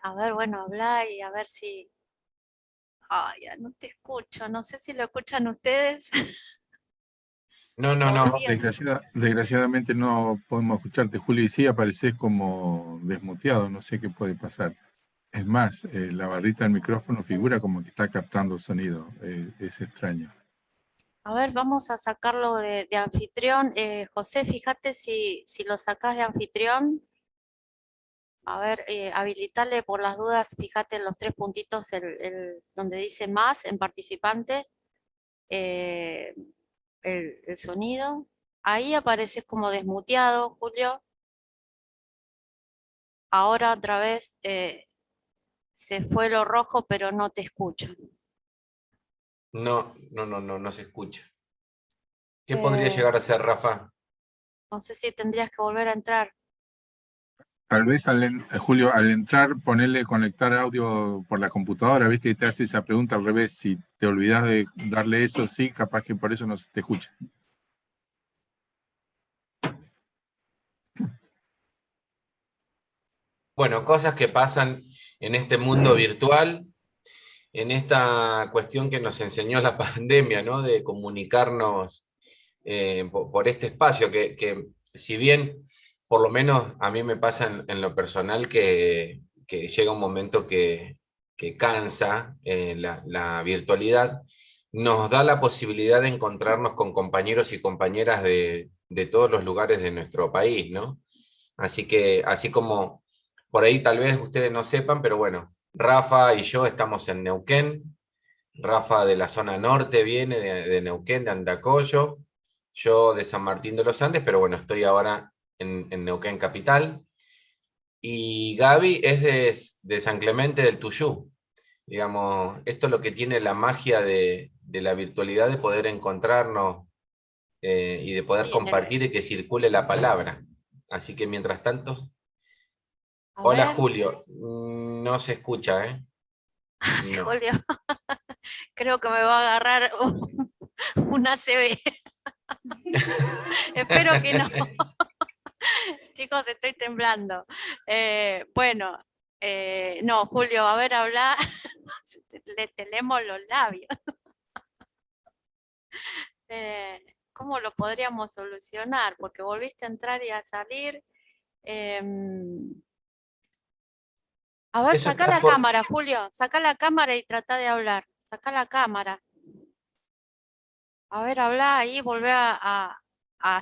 Speaker 3: A ver, bueno, habla y a ver si... Ay, ya no te escucho, no sé si lo escuchan ustedes.
Speaker 1: No.
Speaker 2: Desgraciadamente no podemos escucharte, Julio, y sí apareces como desmuteado, no sé qué puede pasar. Es más, la barrita del micrófono figura como que está captando sonido. Es extraño.
Speaker 3: A ver, vamos a sacarlo de anfitrión. José, fíjate si lo sacás de anfitrión. A ver, habilitarle por las dudas, fíjate en los 3 puntitos donde dice más en participante, el sonido. Ahí apareces como desmuteado, Julio. Ahora otra vez se fue lo rojo, pero no te escucho.
Speaker 1: No se escucha. ¿Qué podría llegar a ser, Rafa?
Speaker 3: No sé si tendrías que volver a entrar.
Speaker 2: Tal vez, Julio, al entrar, ponerle conectar audio por la computadora, viste, y te hace esa pregunta al revés. Si te olvidas de darle eso, sí, capaz que por eso no se te escucha.
Speaker 1: Bueno, cosas que pasan en este mundo virtual, en esta cuestión que nos enseñó la pandemia, ¿no? De comunicarnos por este espacio, que si bien, por lo menos a mí me pasa en lo personal, que llega un momento que cansa la virtualidad, nos da la posibilidad de encontrarnos con compañeros y compañeras de todos los lugares de nuestro país, ¿no? Así que, así como por ahí tal vez ustedes no sepan, pero bueno, Rafa y yo estamos en Neuquén. Rafa de la zona norte viene, de Neuquén, de Andacollo. Yo de San Martín de los Andes, pero bueno, estoy ahora en Neuquén capital. Y Gaby es de San Clemente del Tuyú. Digamos, esto es lo que tiene la magia de la virtualidad, de poder encontrarnos y de poder
Speaker 3: Bien,
Speaker 1: compartir y que circule la palabra. Así que mientras tanto,
Speaker 3: a
Speaker 1: hola
Speaker 3: ver,
Speaker 1: Julio, no se escucha, ¿eh? No.
Speaker 3: Julio, creo que me va a agarrar una ACV. Espero que no. Chicos, estoy temblando. Bueno, no, Julio, a ver, habla. Le tenemos los labios. ¿Cómo lo podríamos solucionar? Porque volviste a entrar y a salir. A ver,
Speaker 1: Eso
Speaker 3: saca
Speaker 1: está
Speaker 3: la
Speaker 1: por...
Speaker 3: cámara, Julio. Saca la cámara y trata de hablar. Saca la cámara. A ver, habla ahí, volvé a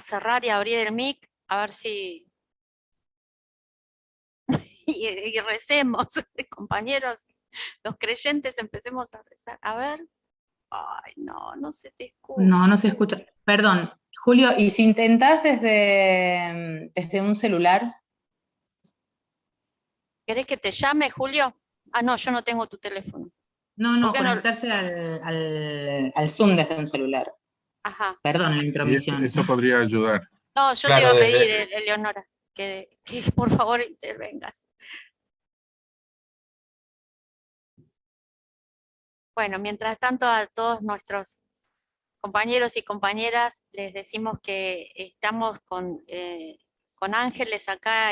Speaker 3: cerrar y abrir el mic. A ver si... y recemos, compañeros. Los creyentes empecemos a rezar. A ver. Ay, no se te escucha.
Speaker 8: No se escucha. Perdón, Julio, ¿y si intentás desde un celular?
Speaker 3: ¿Querés que te llame, Julio? Ah, no, yo no tengo tu teléfono.
Speaker 8: No,
Speaker 3: qué no?
Speaker 8: conectarse al Zoom desde un celular.
Speaker 3: Ajá.
Speaker 8: Perdón la
Speaker 2: Y
Speaker 8: intromisión.
Speaker 2: eso podría ayudar.
Speaker 3: No, yo te
Speaker 1: Claro,
Speaker 3: iba a pedir,
Speaker 1: desde...
Speaker 3: Eleonora, que por favor intervengas. Bueno, mientras tanto a todos nuestros compañeros y compañeras les decimos que estamos con Ángeles acá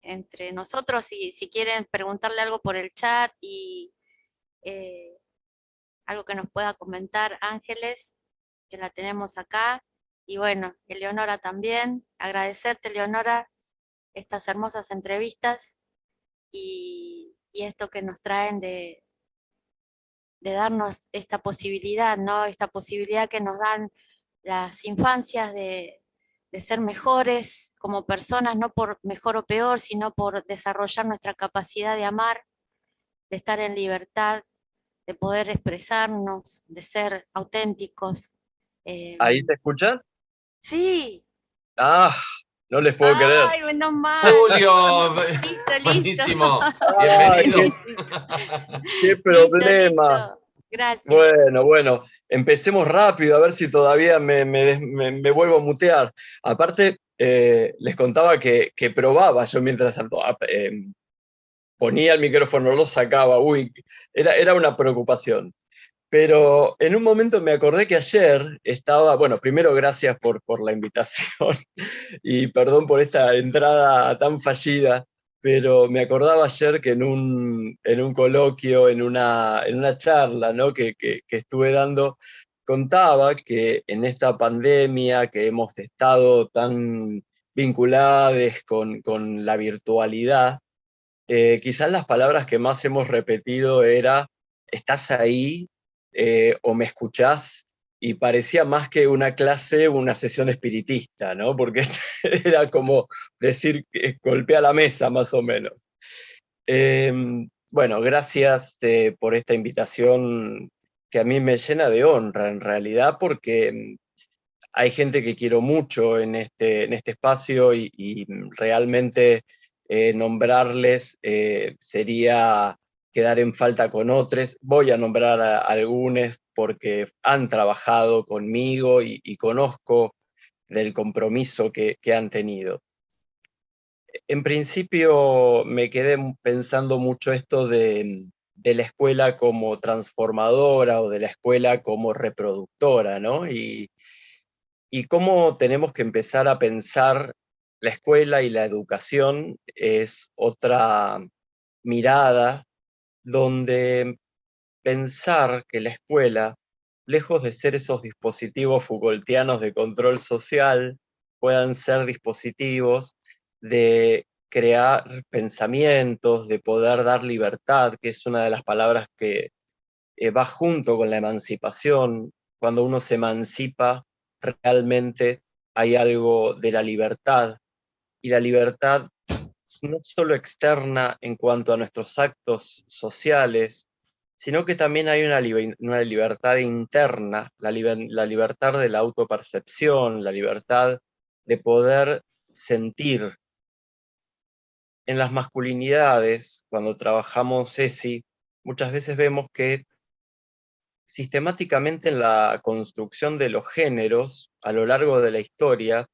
Speaker 3: entre nosotros y si quieren preguntarle algo por el chat y algo que nos pueda comentar Ángeles, que la tenemos acá. Y bueno, Eleonora también, agradecerte, Eleonora, estas hermosas entrevistas y esto que nos traen de darnos esta posibilidad, ¿no? Esta posibilidad que nos dan las infancias de ser mejores como personas, no por mejor o peor, sino por desarrollar nuestra capacidad de amar, de estar en libertad, de poder expresarnos, de ser auténticos.
Speaker 10: ¿Ahí te escuchan?
Speaker 3: Sí.
Speaker 10: Ah, no les puedo creer.
Speaker 3: Ay, menos mal.
Speaker 1: Julio,
Speaker 3: Listo.
Speaker 1: buenísimo. Bienvenido.
Speaker 10: Qué problema.
Speaker 3: Listo. Gracias.
Speaker 10: Bueno, empecemos rápido, a ver si todavía me vuelvo a mutear. Aparte, les contaba que probaba yo mientras ponía el micrófono, lo sacaba, era una preocupación. Pero en un momento me acordé que ayer estaba, bueno, primero gracias por la invitación y perdón por esta entrada tan fallida, pero me acordaba ayer que en un coloquio, en una charla, ¿no? que estuve dando, contaba que en esta pandemia que hemos estado tan vinculados con la virtualidad, quizás las palabras que más hemos repetido era, ¿estás ahí? ¿O me escuchás? Y parecía más que una clase, una sesión espiritista, ¿no? Porque era como decir, golpea la mesa, más o menos. Bueno, gracias por esta invitación que a mí me llena de honra, en realidad, porque hay gente que quiero mucho en este espacio y realmente nombrarles sería quedar en falta con otros. Voy a nombrar a algunos porque han trabajado conmigo y conozco del compromiso que han tenido. En principio me quedé pensando mucho esto de la escuela como transformadora o de la escuela como reproductora, ¿no? Y cómo tenemos que empezar a pensar la escuela y la educación es otra mirada donde pensar que la escuela, lejos de ser esos dispositivos Foucaultianos de control social, puedan ser dispositivos de crear pensamientos, de poder dar libertad, que es una de las palabras que va junto con la emancipación. Cuando uno se emancipa, realmente hay algo de la libertad, y la libertad no solo externa en cuanto a nuestros actos sociales, sino que también hay una libertad interna, la libertad de la autopercepción, la libertad de poder sentir. En las masculinidades, cuando trabajamos ESI, muchas veces vemos que sistemáticamente en la construcción de los géneros, a lo largo de la historia,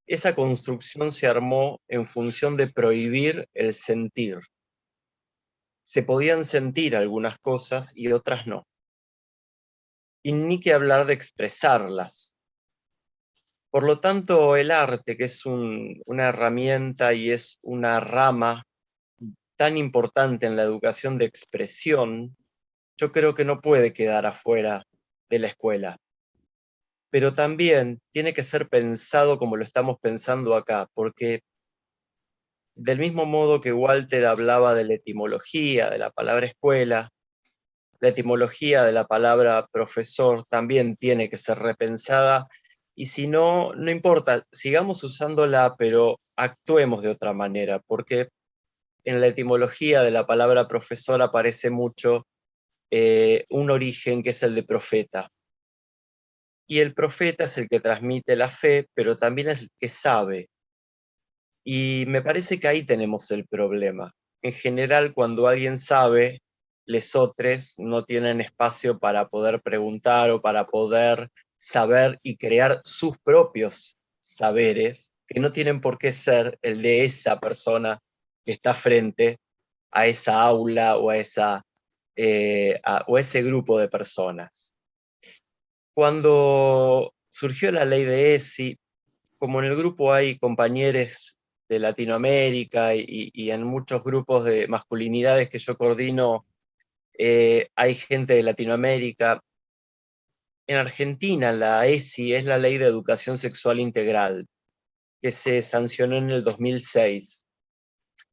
Speaker 10: esa construcción se armó en función de prohibir el sentir. Se podían sentir algunas cosas y otras no. Y ni que hablar de expresarlas. Por lo tanto, el arte, que es una herramienta y es una rama tan importante en la educación de expresión, yo creo que no puede quedar afuera de la escuela. Pero también tiene que ser pensado como lo estamos pensando acá, porque del mismo modo que Walter hablaba de la etimología de la palabra escuela, la etimología de la palabra profesor también tiene que ser repensada, y si no, no importa, sigamos usándola, pero actuemos de otra manera, porque en la etimología de la palabra profesor aparece mucho un origen que es el de profeta. Y el profeta es el que transmite la fe, pero también es el que sabe. Y me parece que ahí tenemos el problema. En general, cuando alguien sabe, lesotres no tienen espacio para poder preguntar o para poder saber y crear sus propios saberes, que no tienen por qué ser el de esa persona que está frente a esa aula o a ese grupo de personas. Cuando surgió la ley de ESI, como en el grupo hay compañeros de Latinoamérica y en muchos grupos de masculinidades que yo coordino, hay gente de Latinoamérica. En Argentina la ESI es la Ley de Educación Sexual Integral, que se sancionó en el 2006,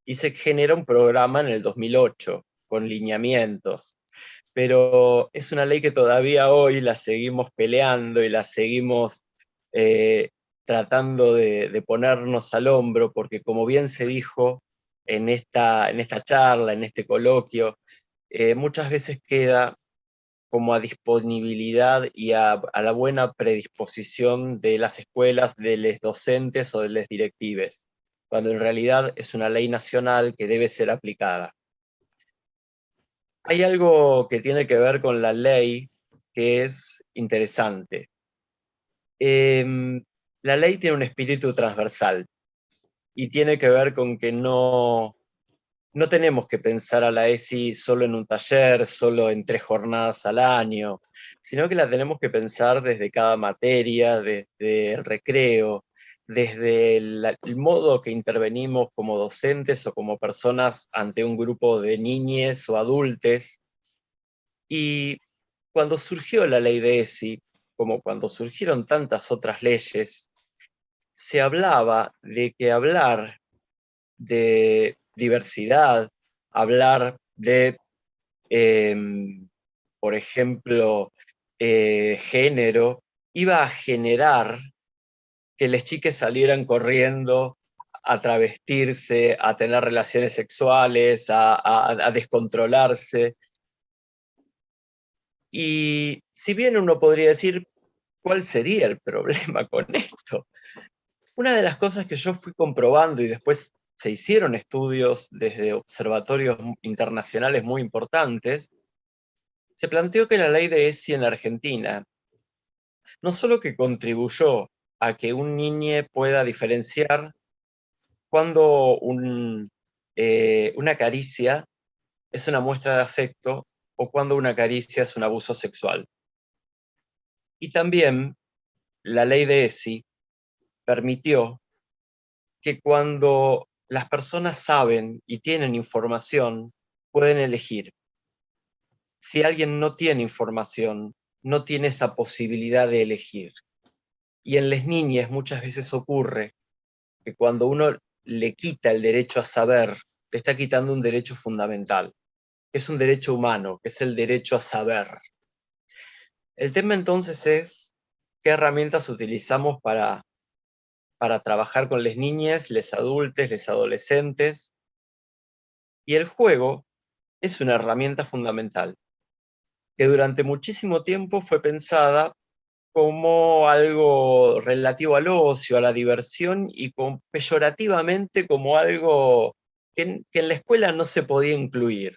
Speaker 10: y se genera un programa en el 2008, con lineamientos. Pero es una ley que todavía hoy la seguimos peleando y la seguimos tratando de ponernos al hombro, porque como bien se dijo en esta charla, en este coloquio, muchas veces queda como a disponibilidad y a la buena predisposición de las escuelas, de los docentes o de los directives, cuando en realidad es una ley nacional que debe ser aplicada. Hay algo que tiene que ver con la ley que es interesante. La ley tiene un espíritu transversal y tiene que ver con que no tenemos que pensar a la ESI solo en un taller, solo en 3 jornadas al año, sino que la tenemos que pensar desde cada materia, desde el recreo, desde el modo que intervenimos como docentes o como personas ante un grupo de niñes o adultos. Y cuando surgió la ley de ESI, como cuando surgieron tantas otras leyes, se hablaba de que hablar de diversidad, hablar de, por ejemplo, género, iba a generar que las chicas salieran corriendo a travestirse, a tener relaciones sexuales, a descontrolarse. Y si bien uno podría decir, ¿cuál sería el problema con esto? Una de las cosas que yo fui comprobando, y después se hicieron estudios desde observatorios internacionales muy importantes, se planteó que la ley de ESI en la Argentina no solo que contribuyó a que un niño pueda diferenciar cuando una caricia es una muestra de afecto o cuando una caricia es un abuso sexual. Y también la ley de ESI permitió que cuando las personas saben y tienen información, pueden elegir. Si alguien no tiene información, no tiene esa posibilidad de elegir. Y en las niñas muchas veces ocurre que cuando uno le quita el derecho a saber, le está quitando un derecho fundamental, que es un derecho humano, que es el derecho a saber. El tema entonces es qué herramientas utilizamos para trabajar con las niñas, les adultos, les adolescentes. Y el juego es una herramienta fundamental, que durante muchísimo tiempo fue pensada como algo relativo al ocio, a la diversión, y peyorativamente como algo que en la escuela no se podía incluir.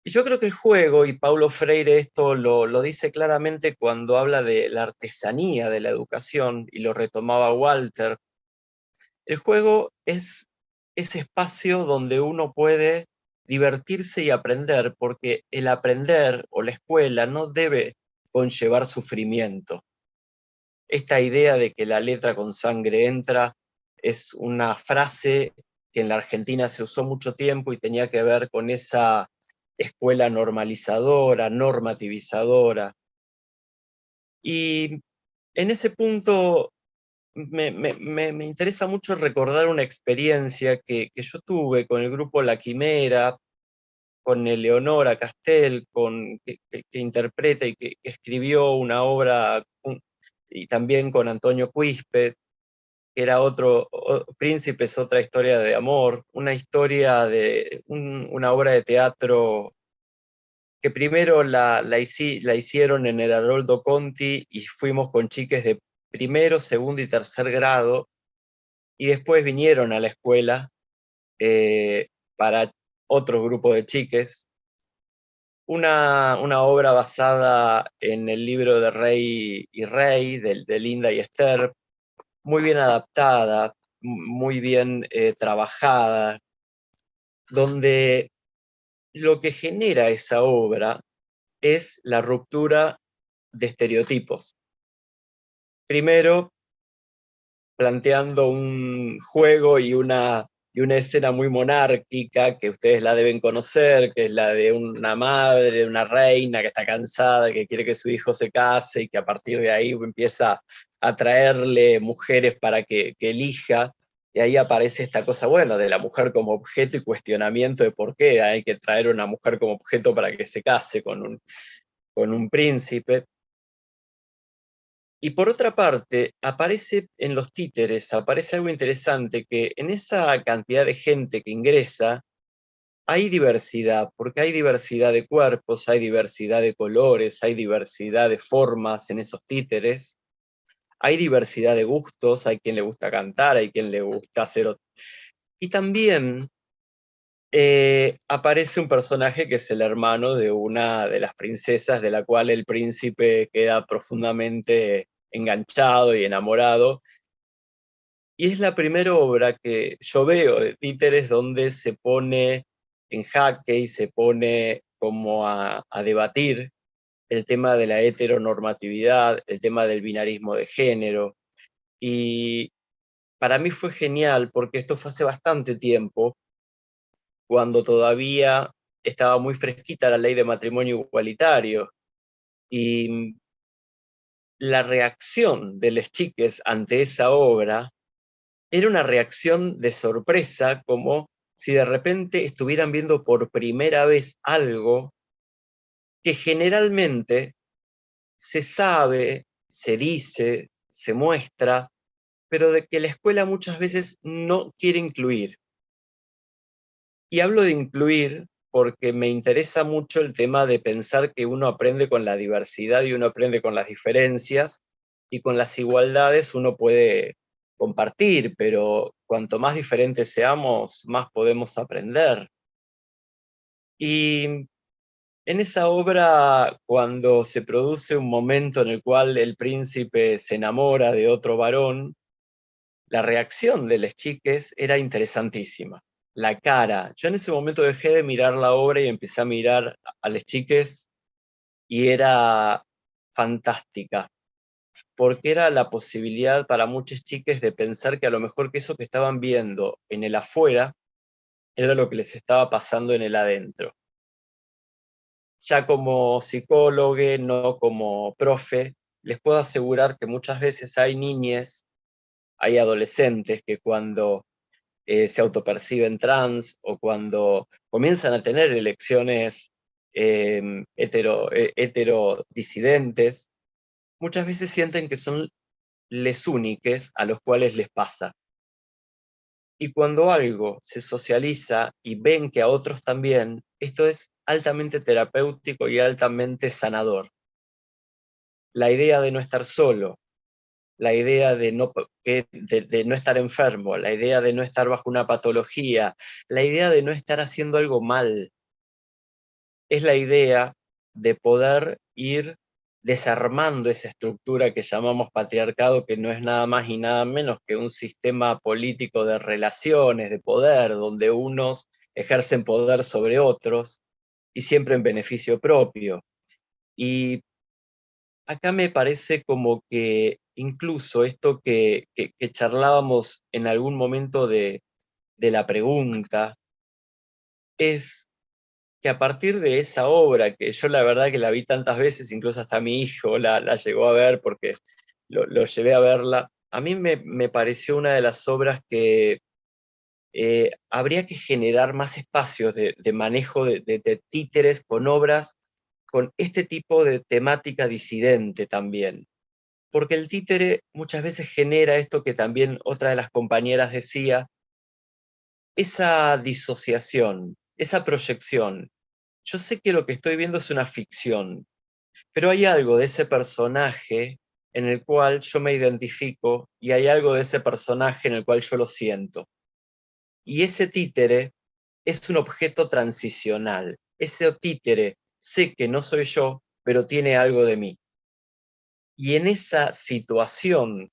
Speaker 10: Y yo creo que el juego, y Paulo Freire esto lo dice claramente cuando habla de la artesanía de la educación, y lo retomaba Walter, el juego es ese espacio donde uno puede divertirse y aprender, porque el aprender o la escuela no debe conllevar sufrimiento. Esta idea de que la letra con sangre entra es una frase que en la Argentina se usó mucho tiempo y tenía que ver con esa escuela normalizadora, normativizadora. Y en ese punto me interesa mucho recordar una experiencia que yo tuve con el grupo La Quimera, con Eleonora Castel, que interpreta y que escribió una obra, y también con Antonio Quispe, que era Príncipes, otra historia de amor, una historia de una obra de teatro que primero la hicieron en el Haroldo Conti y fuimos con chiques de primero, segundo y tercer grado, y después vinieron a la escuela para otro grupo de chiques. Una obra basada en el libro de Rey y Rey, de Linda y Esther, muy bien adaptada, muy bien trabajada, donde lo que genera esa obra es la ruptura de estereotipos. Primero, planteando un juego y una escena muy monárquica, que ustedes la deben conocer, que es la de una madre, una reina que está cansada, que quiere que su hijo se case, y que a partir de ahí empieza a traerle mujeres para que elija, y ahí aparece esta cosa, bueno, de la mujer como objeto y cuestionamiento de por qué hay que traer una mujer como objeto para que se case con un príncipe. Y por otra parte, aparece en los títeres, aparece algo interesante, que en esa cantidad de gente que ingresa, hay diversidad, porque hay diversidad de cuerpos, hay diversidad de colores, hay diversidad de formas en esos títeres, hay diversidad de gustos, hay quien le gusta cantar, hay quien le gusta hacer... Y también aparece un personaje que es el hermano de una de las princesas, de la cual el príncipe queda profundamente enganchado y enamorado. Y es la primera obra que yo veo de títeres donde se pone en jaque y se pone como a debatir el tema de la heteronormatividad, el tema del binarismo de género. Y para mí fue genial porque esto fue hace bastante tiempo, cuando todavía estaba muy fresquita la ley de matrimonio igualitario. Y la reacción de los chiques ante esa obra era una reacción de sorpresa, como si de repente estuvieran viendo por primera vez algo que generalmente se sabe, se dice, se muestra, pero de que la escuela muchas veces no quiere incluir. Y hablo de incluir porque me interesa mucho el tema de pensar que uno aprende con la diversidad y uno aprende con las diferencias, y con las igualdades uno puede compartir, pero cuanto más diferentes seamos, más podemos aprender. Y en esa obra, cuando se produce un momento en el cual el príncipe se enamora de otro varón, la reacción de las chiques era interesantísima. La cara. Yo en ese momento dejé de mirar la obra y empecé a mirar a las chiques, y era fantástica, porque era la posibilidad para muchas chiques de pensar que a lo mejor que eso que estaban viendo en el afuera era lo que les estaba pasando en el adentro. Ya como psicólogo, no como profe, les puedo asegurar que muchas veces hay niñes, hay adolescentes que cuando se autoperciben trans o cuando comienzan a tener elecciones heterodisidentes, muchas veces sienten que son les úniques a los cuales les pasa. Y cuando algo se socializa y ven que a otros también, esto es altamente terapéutico y altamente sanador. La idea de no estar solo, la idea de no estar enfermo, la idea de no estar bajo una patología, la idea de no estar haciendo algo mal, es la idea de poder ir desarmando esa estructura que llamamos patriarcado, que no es nada más y nada menos que un sistema político de relaciones, de poder, donde unos ejercen poder sobre otros y siempre en beneficio propio. Y acá me parece como que incluso esto que charlábamos en algún momento de la pregunta, es que a partir de esa obra, que yo la verdad que la vi tantas veces, incluso hasta mi hijo la llegó a ver porque lo llevé a verla, a mí me pareció una de las obras que habría que generar más espacios de manejo de títeres con obras con este tipo de temática disidente también. Porque el títere muchas veces genera esto que también otra de las compañeras decía, esa disociación, esa proyección. Yo sé que lo que estoy viendo es una ficción, pero hay algo de ese personaje en el cual yo me identifico y hay algo de ese personaje en el cual yo lo siento. Y ese títere es un objeto transicional. Ese títere sé que no soy yo, pero tiene algo de mí. Y en esa situación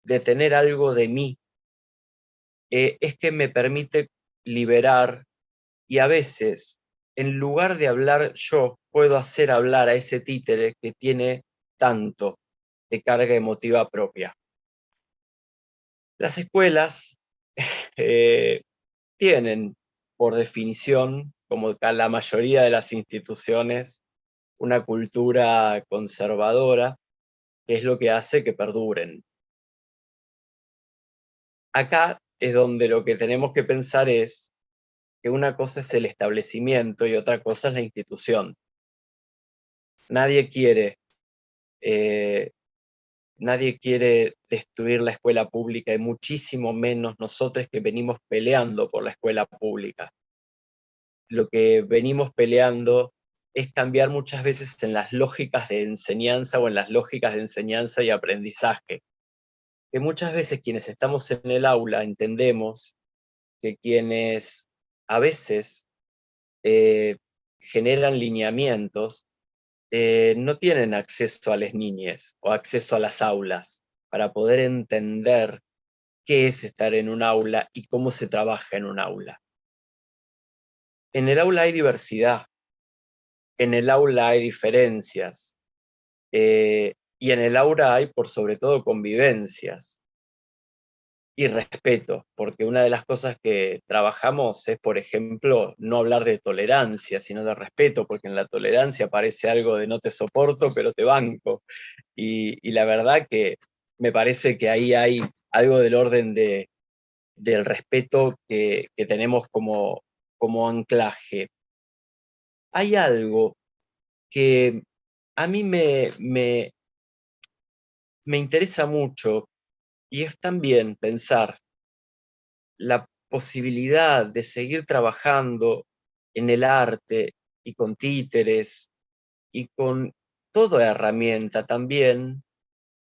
Speaker 10: de tener algo de mí, es que me permite liberar, y a veces, en lugar de hablar yo, puedo hacer hablar a ese títere que tiene tanto de carga emotiva propia. Las escuelas tienen, por definición, como la mayoría de las instituciones, una cultura conservadora, que es lo que hace que perduren. Acá es donde lo que tenemos que pensar es que una cosa es el establecimiento y otra cosa es la institución. Nadie quiere destruir la escuela pública, y muchísimo menos nosotros que venimos peleando por la escuela pública. Lo que venimos peleando es cambiar muchas veces en las lógicas de enseñanza o en las lógicas de enseñanza y aprendizaje. Que muchas veces quienes estamos en el aula entendemos que quienes a veces generan lineamientos no tienen acceso a las niñas o acceso a las aulas para poder entender qué es estar en un aula y cómo se trabaja en un aula. En el aula hay diversidad, en el aula hay diferencias, y en el aula hay por sobre todo convivencias y respeto, porque una de las cosas que trabajamos es, por ejemplo, no hablar de tolerancia, sino de respeto, porque en la tolerancia aparece algo de no te soporto, pero te banco. Y la verdad que me parece que ahí hay algo del orden de del respeto que tenemos como anclaje. Hay algo que a mí me interesa mucho, y es también pensar la posibilidad de seguir trabajando en el arte y con títeres y con toda herramienta también,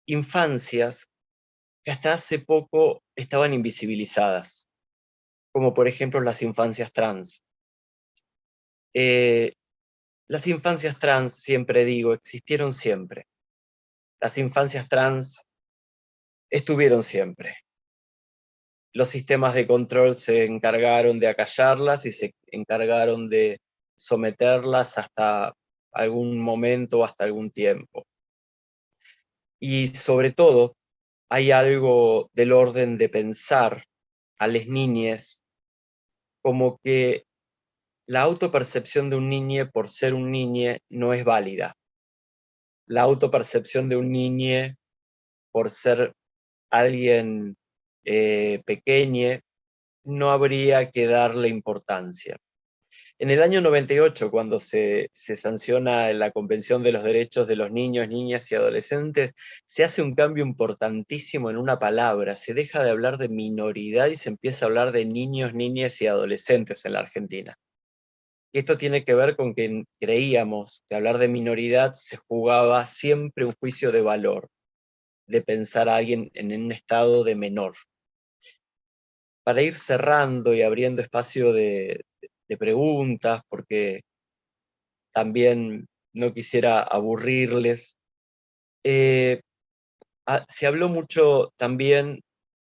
Speaker 10: infancias que hasta hace poco estaban invisibilizadas, como por ejemplo las infancias trans. Las infancias trans, siempre digo, existieron siempre. Las infancias trans estuvieron siempre. Los sistemas de control se encargaron de acallarlas y se encargaron de someterlas hasta algún momento o hasta algún tiempo. Y sobre todo, hay algo del orden de pensar a las niñas como que la autopercepción de un niño por ser un niño no es válida. La autopercepción de un niño por ser alguien pequeño no habría que darle importancia. En el año 98, cuando se sanciona la Convención de los Derechos de los Niños, Niñas y Adolescentes, se hace un cambio importantísimo en una palabra. Se deja de hablar de minoridad y se empieza a hablar de niños, niñas y adolescentes en la Argentina. Y esto tiene que ver con que creíamos que hablar de minoridad se jugaba siempre un juicio de valor, de pensar a alguien en un estado de menor. Para ir cerrando y abriendo espacio de preguntas, porque también no quisiera aburrirles, se habló mucho también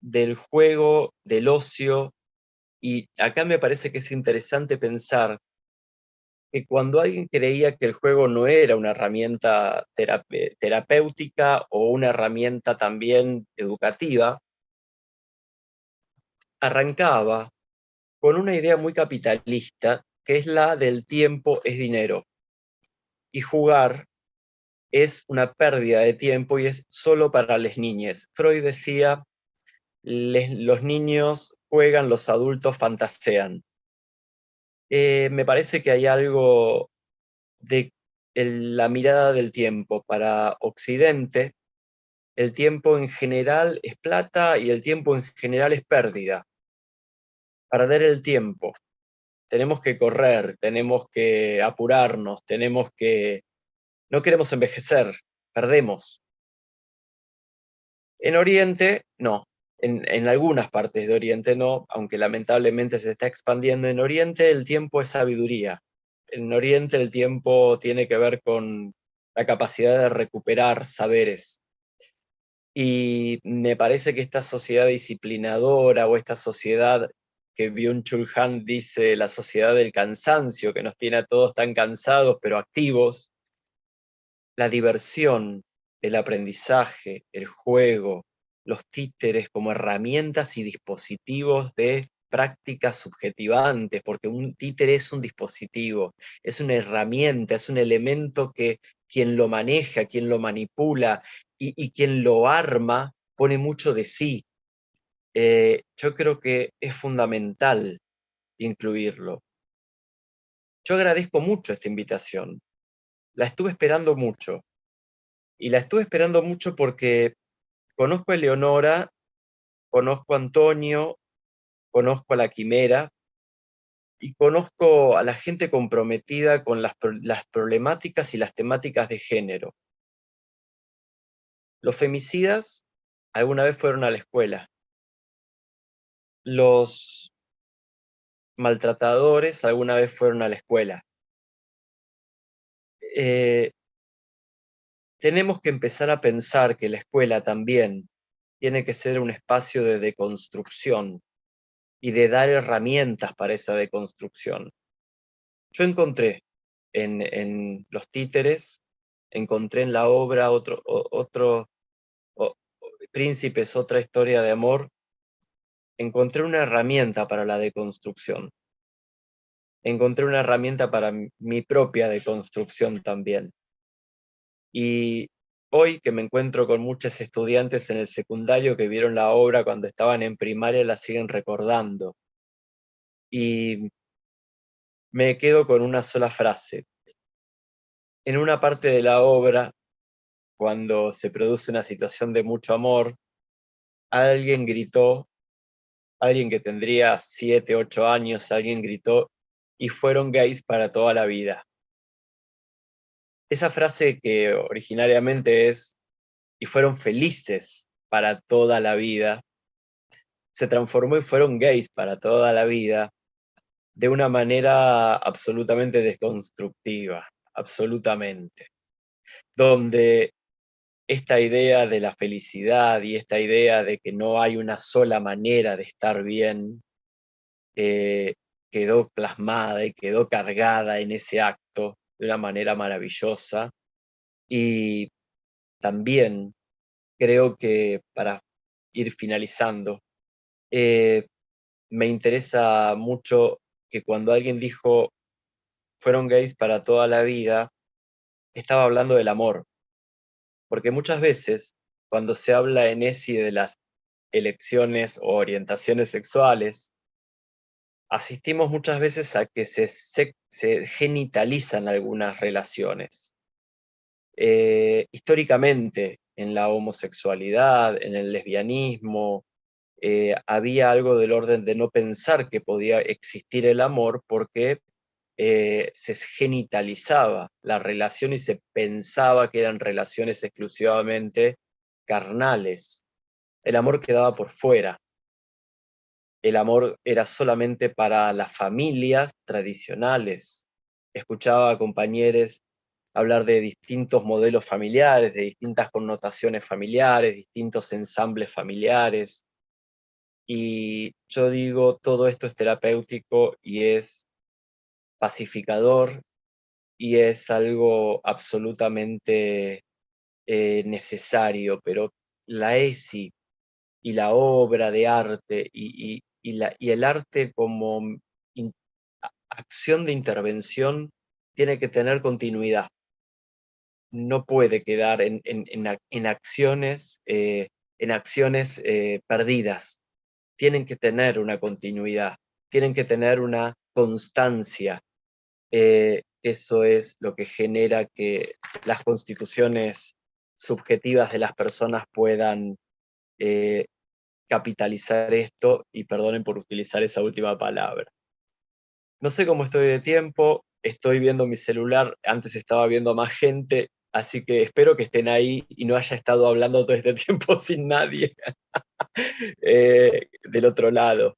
Speaker 10: del juego, del ocio, y acá me parece que es interesante pensar que cuando alguien creía que el juego no era una herramienta terapéutica o una herramienta también educativa, arrancaba con una idea muy capitalista, que es la del tiempo es dinero. Y jugar es una pérdida de tiempo y es solo para las niñas. Freud decía, los niños juegan, los adultos fantasean. Me parece que hay algo de la mirada del tiempo. Para Occidente, el tiempo en general es plata y el tiempo en general es pérdida. Perder el tiempo. Tenemos que correr, tenemos que apurarnos, no queremos envejecer, perdemos. En Oriente, no. En algunas partes de Oriente no, aunque lamentablemente se está expandiendo. En Oriente el tiempo es sabiduría. En Oriente el tiempo tiene que ver con la capacidad de recuperar saberes. Y me parece que esta sociedad disciplinadora o esta sociedad que Byung-Chul Han dice, la sociedad del cansancio, que nos tiene a todos tan cansados pero activos, la diversión, el aprendizaje, el juego, los títeres como herramientas y dispositivos de prácticas subjetivantes, porque un títere es un dispositivo, es una herramienta, es un elemento que quien lo maneja, quien lo manipula y quien lo arma pone mucho de sí. Yo creo que es fundamental incluirlo. Yo agradezco mucho esta invitación. La estuve esperando mucho. Y la estuve esperando mucho porque conozco a Eleonora, conozco a Antonio, conozco a la Quimera y conozco a la gente comprometida con las problemáticas y las temáticas de género. Los femicidas alguna vez fueron a la escuela. Los maltratadores alguna vez fueron a la escuela. Tenemos que empezar a pensar que la escuela también tiene que ser un espacio de deconstrucción y de dar herramientas para esa deconstrucción. Yo encontré en los títeres, encontré en la obra Príncipes, otra historia de amor, encontré una herramienta para la deconstrucción. Encontré una herramienta para mi propia deconstrucción también. Y hoy que me encuentro con muchos estudiantes en el secundario que vieron la obra cuando estaban en primaria, la siguen recordando. Y me quedo con una sola frase. En una parte de la obra, cuando se produce una situación de mucho amor, alguien gritó, alguien que tendría 7, 8 años, alguien gritó, y fueron gays para toda la vida. Esa frase que originariamente es, y fueron felices para toda la vida, se transformó y fueron gays para toda la vida, de una manera absolutamente desconstructiva, absolutamente. Donde esta idea de la felicidad y esta idea de que no hay una sola manera de estar bien, quedó plasmada y quedó cargada en ese acto de una manera maravillosa. Y también creo que, para ir finalizando, me interesa mucho que cuando alguien dijo fueron gays para toda la vida, estaba hablando del amor. Porque muchas veces, cuando se habla en ESI de las elecciones o orientaciones sexuales, asistimos muchas veces a que se genitalizan algunas relaciones. Históricamente, en la homosexualidad, en el lesbianismo, había algo del orden de no pensar que podía existir el amor porque se genitalizaba la relación y se pensaba que eran relaciones exclusivamente carnales. El amor quedaba por fuera. El amor era solamente para las familias tradicionales. Escuchaba a compañeros hablar de distintos modelos familiares, de distintas connotaciones familiares, distintos ensambles familiares. Y yo digo, todo esto es terapéutico y es pacificador y es algo absolutamente necesario, pero la ESI y la obra de arte y el arte como acción de intervención tiene que tener continuidad. No puede quedar en acciones perdidas. Tienen que tener una continuidad, tienen que tener una constancia. Eso es lo que genera que las constituciones subjetivas de las personas puedan capitalizar esto, y perdonen por utilizar esa última palabra. No sé cómo estoy de tiempo, estoy viendo mi celular, antes estaba viendo a más gente, así que espero que estén ahí y no haya estado hablando todo este tiempo sin nadie del otro lado.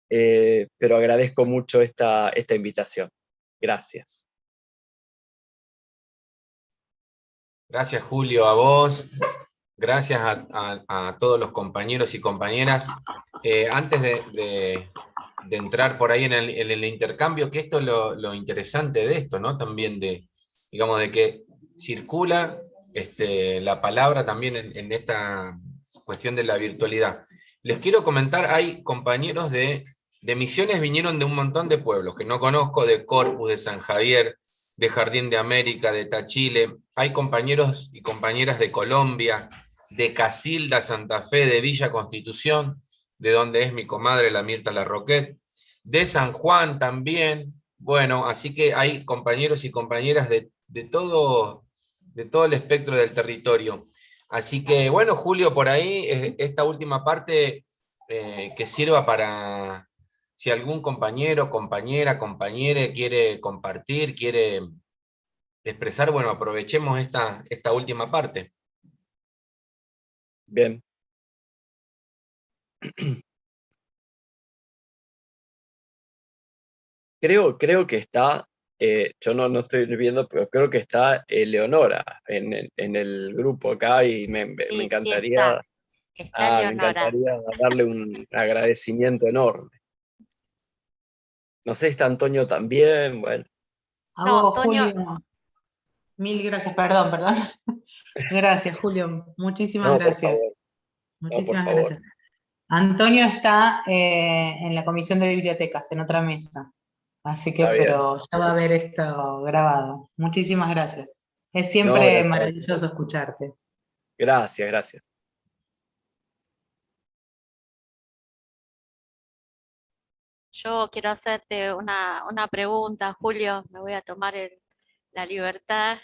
Speaker 10: Pero agradezco mucho esta invitación. Gracias.
Speaker 1: Gracias, Julio, a vos. Gracias a todos los compañeros y compañeras. Antes de entrar por ahí en el intercambio, que esto es lo interesante de esto, ¿no? También digamos, de que circula la palabra también en esta cuestión de la virtualidad. Les quiero comentar, hay compañeros de Misiones, vinieron de un montón de pueblos que no conozco, de Corpus, de San Javier, de Jardín de América, de Tachile. Hay compañeros y compañeras de Colombia, de Casilda, Santa Fe, de Villa Constitución, de donde es mi comadre, la Mirta Larroquet, de San Juan también. Bueno, así que hay compañeros y compañeras de todo el espectro del territorio. Así que, bueno, Julio, por ahí, esta última parte que sirva para, si algún compañero, compañera, compañere quiere compartir, quiere expresar, bueno, aprovechemos esta última parte.
Speaker 10: Bien. Creo que está, yo no estoy viendo, pero creo que está Leonora en el grupo acá y me encantaría,
Speaker 3: sí está
Speaker 10: me encantaría darle un agradecimiento enorme. No sé si está Antonio también, bueno.
Speaker 8: A vos, Julio. Mil gracias, perdón. Gracias, Julio. Muchísimas gracias. Muchísimas gracias. Antonio está en la comisión de bibliotecas, en otra mesa. Así que, pero ya va a ver esto grabado. Muchísimas gracias. Es siempre maravilloso escucharte.
Speaker 10: Gracias, gracias.
Speaker 3: Yo quiero hacerte una pregunta, Julio, me voy a tomar la libertad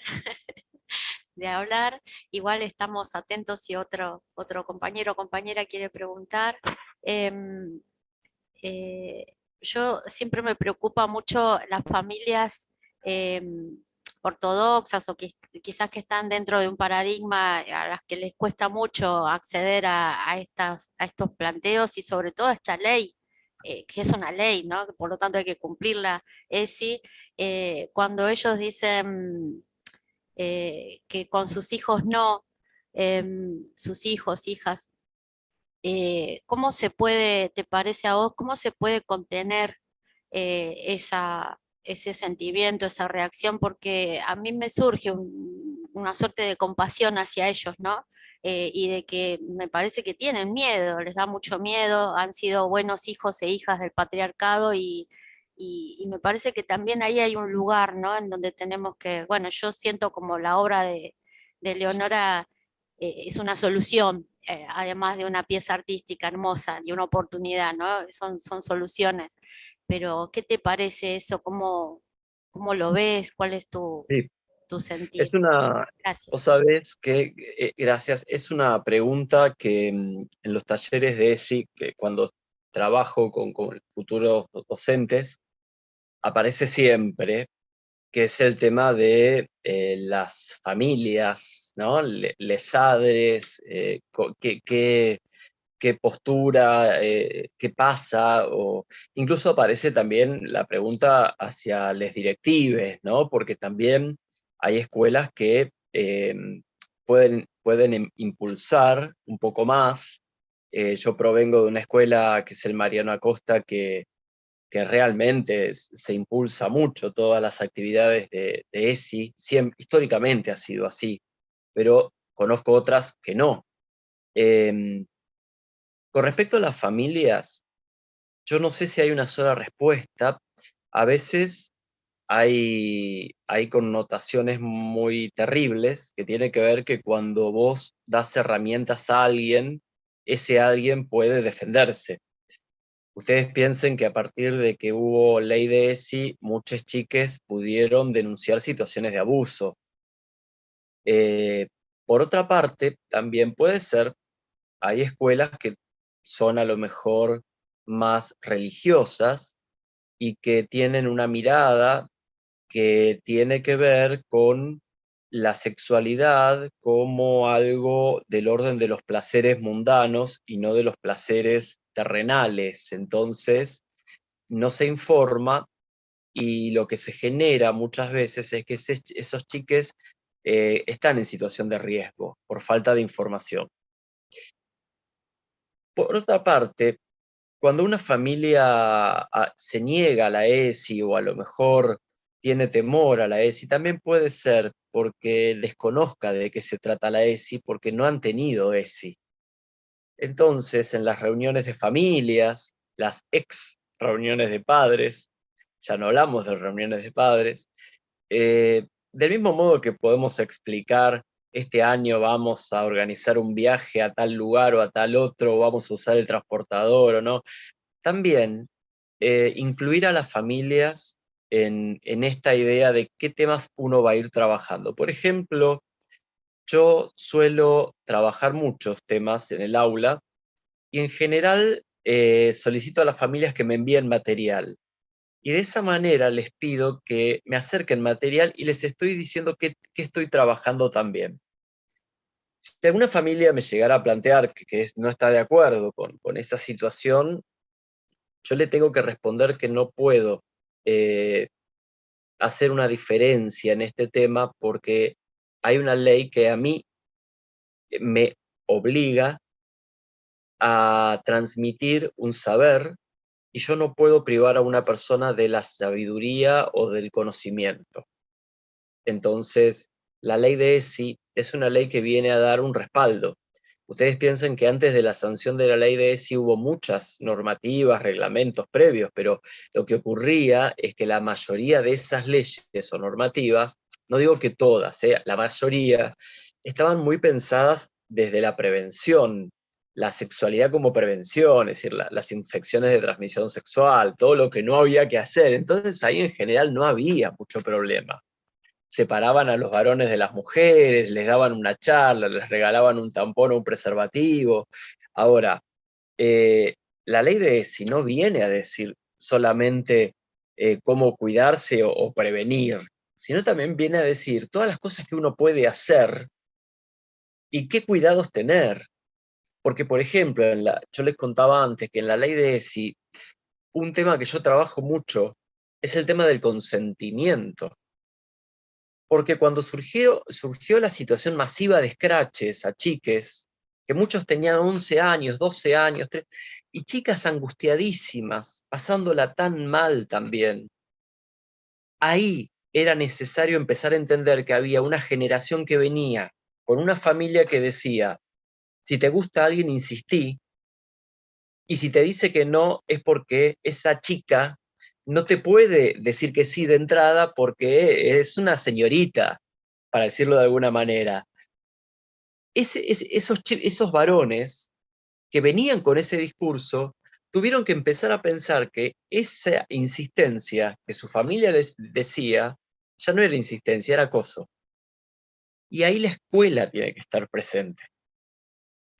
Speaker 3: de hablar. Igual estamos atentos si otro compañero o compañera quiere preguntar. Em, eh, yo siempre me preocupa mucho las familias ortodoxas o quizás que están dentro de un paradigma a las que les cuesta mucho acceder a estos planteos y sobre todo a esta ley, que es una ley, ¿no? Por lo tanto hay que cumplirla, ESI, cuando ellos dicen que con sus hijos no, sus hijos, hijas, ¿cómo se puede, te parece a vos, cómo se puede contener ese sentimiento, esa reacción? Porque a mí me surge una suerte de compasión hacia ellos, ¿no? Y de que me parece que tienen miedo, les da mucho miedo, han sido buenos hijos e hijas del patriarcado y me parece que también ahí hay un lugar, ¿no? En donde tenemos que, bueno, yo siento como la obra de Leonora es una solución, además de una pieza artística hermosa y una oportunidad, ¿no? Son soluciones. Pero, ¿qué te parece eso? ¿Cómo lo ves? ¿Cuál es
Speaker 10: Sí,
Speaker 3: tu sentir?
Speaker 10: es una,
Speaker 3: Gracias.
Speaker 10: vos sabés que, gracias, es una pregunta que en los talleres de ESI, que cuando trabajo con futuros docentes, aparece siempre, que es el tema de las familias, ¿no? Lesadres, qué postura, qué pasa, o incluso aparece también la pregunta hacia les directives, ¿no? Porque también hay escuelas que pueden impulsar un poco más. Yo provengo de una escuela que es el Mariano Acosta, que realmente se impulsa mucho todas las actividades de ESI, históricamente ha sido así, pero conozco otras que no. Con respecto a las familias, yo no sé si hay una sola respuesta. A veces hay connotaciones muy terribles que tiene que ver que cuando vos das herramientas a alguien, ese alguien puede defenderse. Ustedes piensen que a partir de que hubo ley de ESI, muchas chiques pudieron denunciar situaciones de abuso. Por otra parte, también puede ser, hay escuelas que son a lo mejor más religiosas y que tienen una mirada que tiene que ver con la sexualidad como algo del orden de los placeres mundanos y no de los placeres terrenales. Entonces, no se informa y lo que se genera muchas veces es que esos chiques están en situación de riesgo por falta de información. Por otra parte, cuando una familia se niega a la ESI o a lo mejor tiene temor a la ESI, también puede ser porque desconozca de qué se trata la ESI, porque no han tenido ESI. Entonces, en las reuniones de familias, las ex reuniones de padres, ya no hablamos de reuniones de padres, del mismo modo que podemos explicar, este año vamos a organizar un viaje a tal lugar o a tal otro, o vamos a usar el transportador o no, también incluir a las familias en esta idea de qué temas uno va a ir trabajando. Por ejemplo, yo suelo trabajar muchos temas en el aula y en general solicito a las familias que me envíen material. Y de esa manera les pido que me acerquen material y les estoy diciendo qué estoy trabajando también. Si alguna familia me llegara a plantear que no está de acuerdo con esa situación, yo le tengo que responder que no puedo hacer una diferencia en este tema porque hay una ley que a mí me obliga a transmitir un saber y yo no puedo privar a una persona de la sabiduría o del conocimiento. Entonces, la ley de ESI es una ley que viene a dar un respaldo. Ustedes piensan que antes de la sanción de la ley de ESI hubo muchas normativas, reglamentos previos, pero lo que ocurría es que la mayoría de esas leyes o normativas, no digo que todas, la mayoría, estaban muy pensadas desde la prevención, la sexualidad como prevención, es decir, las infecciones de transmisión sexual, todo lo que no había que hacer. Entonces ahí en general no había mucho problema. Separaban a los varones de las mujeres, les daban una charla, les regalaban un tampón o un preservativo. Ahora, la ley de ESI no viene a decir solamente cómo cuidarse o prevenir, sino también viene a decir todas las cosas que uno puede hacer y qué cuidados tener. Porque, por ejemplo, yo les contaba antes que en la ley de ESI, un tema que yo trabajo mucho es el tema del consentimiento. Porque cuando surgió la situación masiva de scratches a chiques, que muchos tenían 11 años, 12 años, y chicas angustiadísimas, pasándola tan mal también, ahí era necesario empezar a entender que había una generación que venía con una familia que decía, si te gusta alguien, insistí, y si te dice que no, es porque esa chica no te puede decir que sí de entrada porque es una señorita, para decirlo de alguna manera. Esos varones que venían con ese discurso tuvieron que empezar a pensar que esa insistencia que su familia les decía ya no era insistencia, era acoso. Y ahí la escuela tiene que estar presente.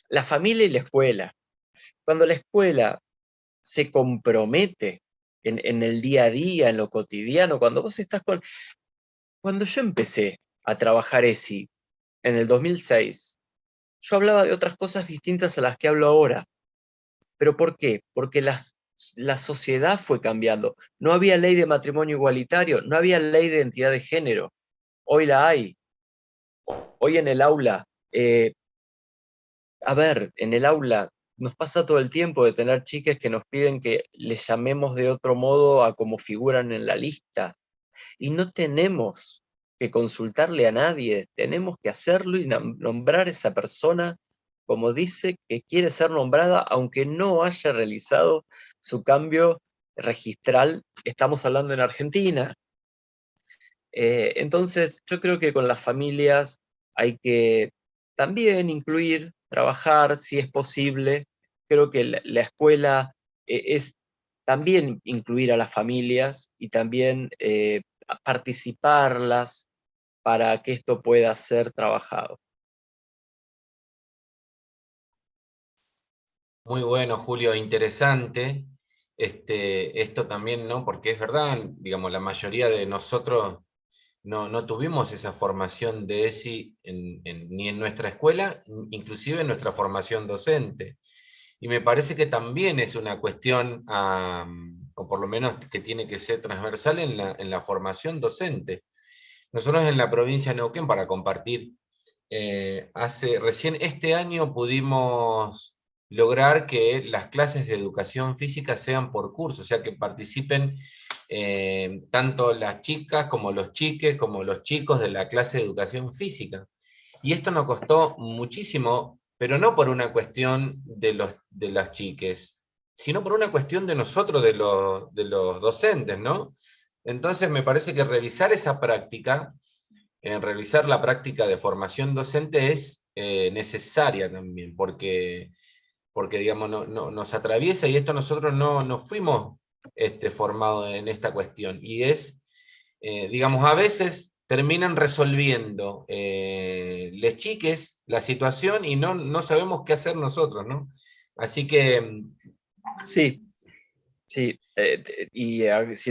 Speaker 10: La familia y la escuela. Cuando la escuela se compromete en el día a día, en lo cotidiano, cuando vos estás con... Cuando yo empecé a trabajar ESI en el 2006, yo hablaba de otras cosas distintas a las que hablo ahora. ¿Pero por qué? Porque la sociedad fue cambiando. No había ley de matrimonio igualitario, no había ley de identidad de género. Hoy la hay. Hoy en el aula, en el aula nos pasa todo el tiempo de tener chiques que nos piden que les llamemos de otro modo a como figuran en la lista. Y no tenemos que consultarle a nadie, tenemos que hacerlo y nombrar a esa persona como dice que quiere ser nombrada, aunque no haya realizado su cambio registral. Estamos hablando en Argentina. Entonces, yo creo que con las familias hay que también incluir, trabajar, si es posible. Creo que la escuela es también incluir a las familias y también participarlas para que esto pueda ser trabajado.
Speaker 1: Muy bueno, Julio, interesante. Esto también, ¿no? Porque es verdad, digamos, la mayoría de nosotros no tuvimos esa formación de ESI ni en nuestra escuela, inclusive en nuestra formación docente. Y me parece que también es una cuestión, o por lo menos que tiene que ser transversal en la formación docente. Nosotros en la provincia de Neuquén, para compartir, recién este año pudimos lograr que las clases de educación física sean por curso, o sea, que participen tanto las chicas como los chiques, como los chicos de la clase de educación física. Y esto nos costó muchísimo, pero no por una cuestión de las chiques, sino por una cuestión de nosotros, de los docentes, ¿no? Entonces me parece que revisar esa práctica, realizar la práctica de formación docente es necesaria también, porque digamos, nos atraviesa y esto nosotros no fuimos formados en esta cuestión. Y es, digamos, a veces terminan resolviendo les chiques la situación y no sabemos qué hacer nosotros, ¿no? Así que...
Speaker 10: Sí.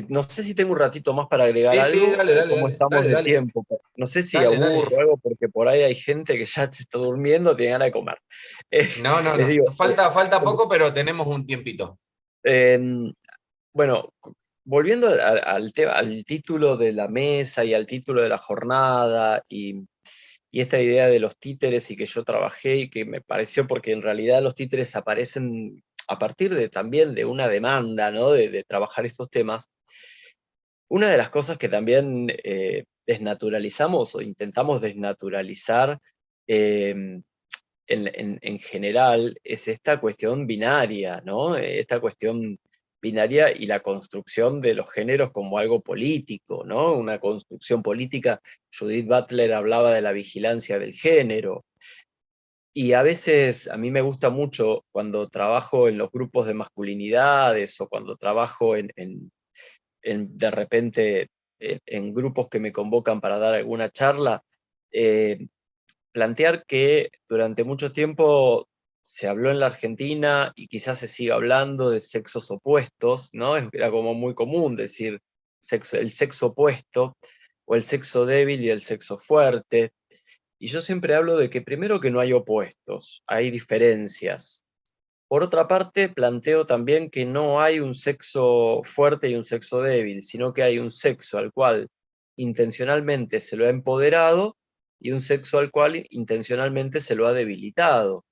Speaker 10: No sé si tengo un ratito más para agregar algo.
Speaker 1: Sí, dale,
Speaker 10: ¿Cómo estamos de tiempo? No sé si aburro algo, porque por ahí hay gente que ya se está durmiendo, tiene ganas de comer.
Speaker 1: No.
Speaker 10: Digo,
Speaker 1: falta poco, pero tenemos un tiempito.
Speaker 10: Bueno, volviendo al título de la mesa y al título de la jornada y esta idea de los títeres y que yo trabajé y que me pareció, porque en realidad los títeres aparecen a partir también de una demanda, ¿no? de trabajar estos temas. Una de las cosas que también desnaturalizamos o intentamos desnaturalizar en general es esta cuestión binaria, ¿no? Esta cuestión binaria y la construcción de los géneros como algo político, ¿no? Una construcción política. Judith Butler hablaba de la vigilancia del género. Y a veces a mí me gusta mucho cuando trabajo en los grupos de masculinidades o cuando trabajo de repente en grupos que me convocan para dar alguna charla, plantear que durante mucho tiempo se habló en la Argentina y quizás se siga hablando de sexos opuestos, ¿no? Era como muy común decir el sexo opuesto o el sexo débil y el sexo fuerte. Y yo siempre hablo de que primero que no hay opuestos, hay diferencias. Por otra parte, planteo también que no hay un sexo fuerte y un sexo débil, sino que hay un sexo al cual intencionalmente se lo ha empoderado y un sexo al cual intencionalmente se lo ha debilitado.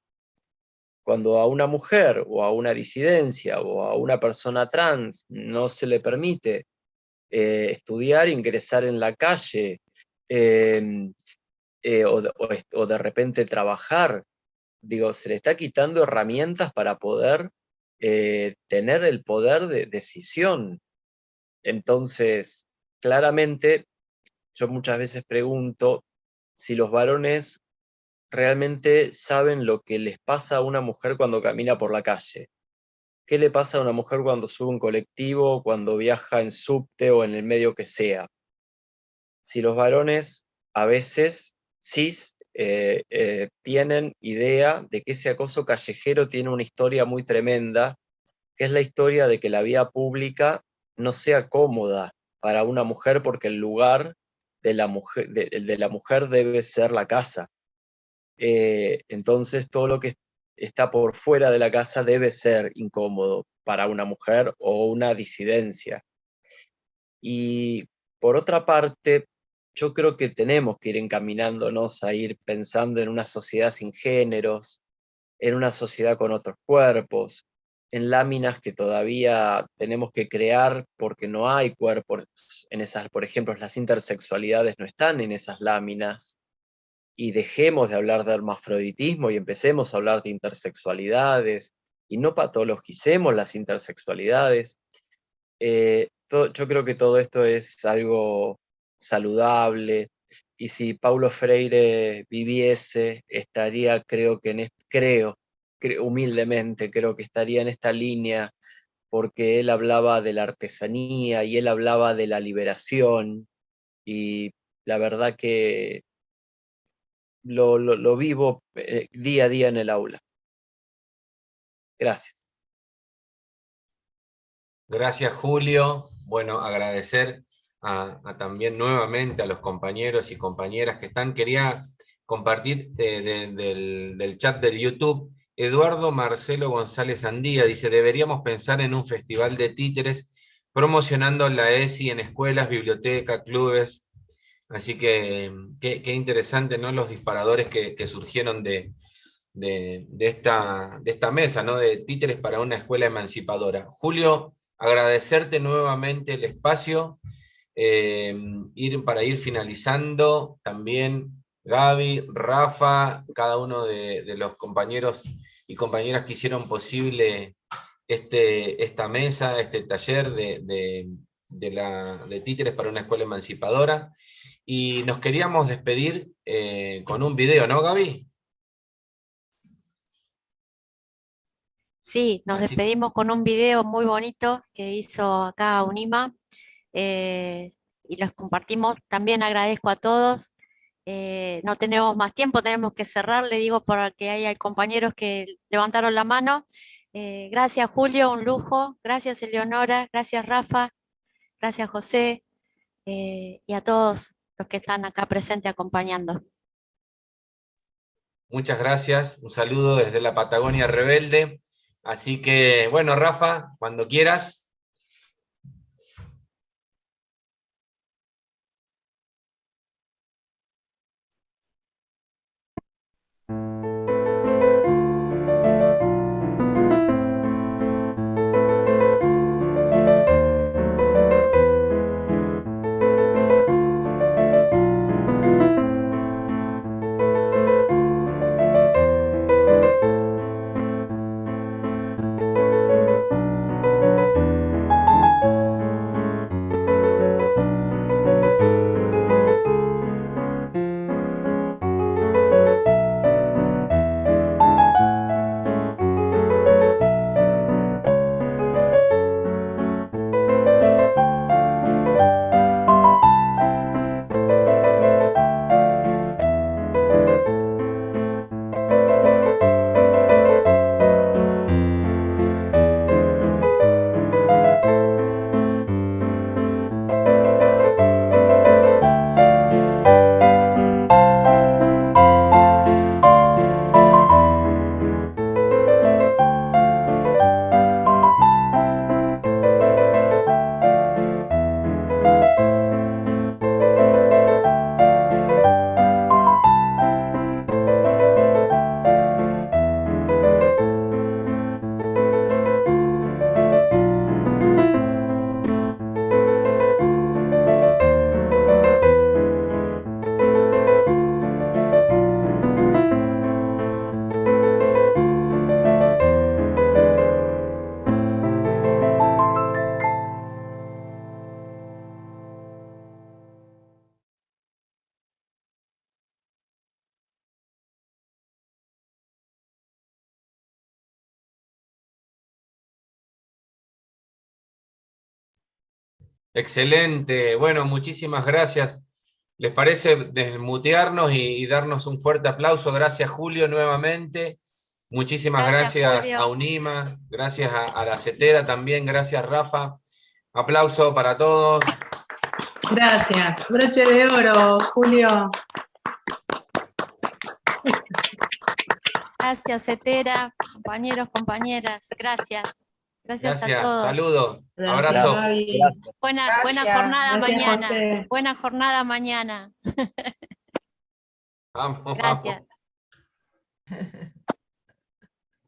Speaker 10: Cuando a una mujer o a una disidencia o a una persona trans no se le permite estudiar, ingresar en la calle, o de repente trabajar, digo, se le está quitando herramientas para poder tener el poder de decisión. Entonces, claramente, yo muchas veces pregunto si los varones realmente saben lo que les pasa a una mujer cuando camina por la calle. ¿Qué le pasa a una mujer cuando sube un colectivo, cuando viaja en subte o en el medio que sea? Si los varones a veces cis tienen idea de que ese acoso callejero tiene una historia muy tremenda, que es la historia de que la vía pública no sea cómoda para una mujer porque el lugar de la mujer debe ser la casa. Entonces todo lo que está por fuera de la casa debe ser incómodo para una mujer o una disidencia. Y por otra parte, yo creo que tenemos que ir encaminándonos a ir pensando en una sociedad sin géneros, en una sociedad con otros cuerpos, en láminas que todavía tenemos que crear porque no hay cuerpos en esas, por ejemplo, las intersexualidades no están en esas láminas, y dejemos de hablar de hermafroditismo y empecemos a hablar de intersexualidades, y no patologicemos las intersexualidades. Yo creo que todo esto es algo saludable, y si Paulo Freire viviese, estaría, humildemente, creo que estaría en esta línea, porque él hablaba de la artesanía y él hablaba de la liberación, y la verdad que lo vivo día a día en el aula. Gracias.
Speaker 1: Gracias, Julio. Bueno, agradecer también nuevamente a los compañeros y compañeras que están. Quería compartir del chat del YouTube. Eduardo Marcelo González Andía dice, deberíamos pensar en un festival de títeres promocionando la ESI en escuelas, bibliotecas, clubes. Así que qué interesante, ¿no? Los disparadores que surgieron de esta mesa, ¿no? De títeres para una escuela emancipadora. Julio, agradecerte nuevamente el espacio, para ir finalizando, también Gaby, Rafa, cada uno de los compañeros y compañeras que hicieron posible esta mesa, este taller de títeres para una escuela emancipadora. Y nos queríamos despedir con un video, ¿no, Gaby?
Speaker 3: Sí, nos despedimos con un video muy bonito que hizo acá UNIMA y los compartimos. También agradezco a todos. No tenemos más tiempo, tenemos que cerrar. Le digo porque hay compañeros que levantaron la mano. Gracias, Julio, un lujo. Gracias, Eleonora. Gracias, Rafa. Gracias, José. Y a todos los que están acá presentes acompañando.
Speaker 1: Muchas gracias. Un saludo desde la Patagonia Rebelde. Así que, bueno, Rafa, cuando quieras. Excelente. Bueno, muchísimas gracias. ¿Les parece desmutearnos y darnos un fuerte aplauso? Gracias, Julio, nuevamente. Muchísimas gracias
Speaker 3: Julio.
Speaker 1: a UNIMA, gracias a la CETERA también, gracias, Rafa. Aplauso para todos.
Speaker 11: Gracias. Broche de oro, Julio.
Speaker 3: Gracias, CETERA, compañeros, compañeras. Gracias. Gracias a todos.
Speaker 1: Saludos.
Speaker 11: Gracias,
Speaker 1: Abrazo.
Speaker 11: Gaby.
Speaker 3: Buena
Speaker 7: Gracias.
Speaker 3: jornada
Speaker 11: Gracias,
Speaker 3: mañana.
Speaker 11: José.
Speaker 3: Buena jornada mañana.
Speaker 1: Vamos,
Speaker 3: Gracias.
Speaker 1: vamos.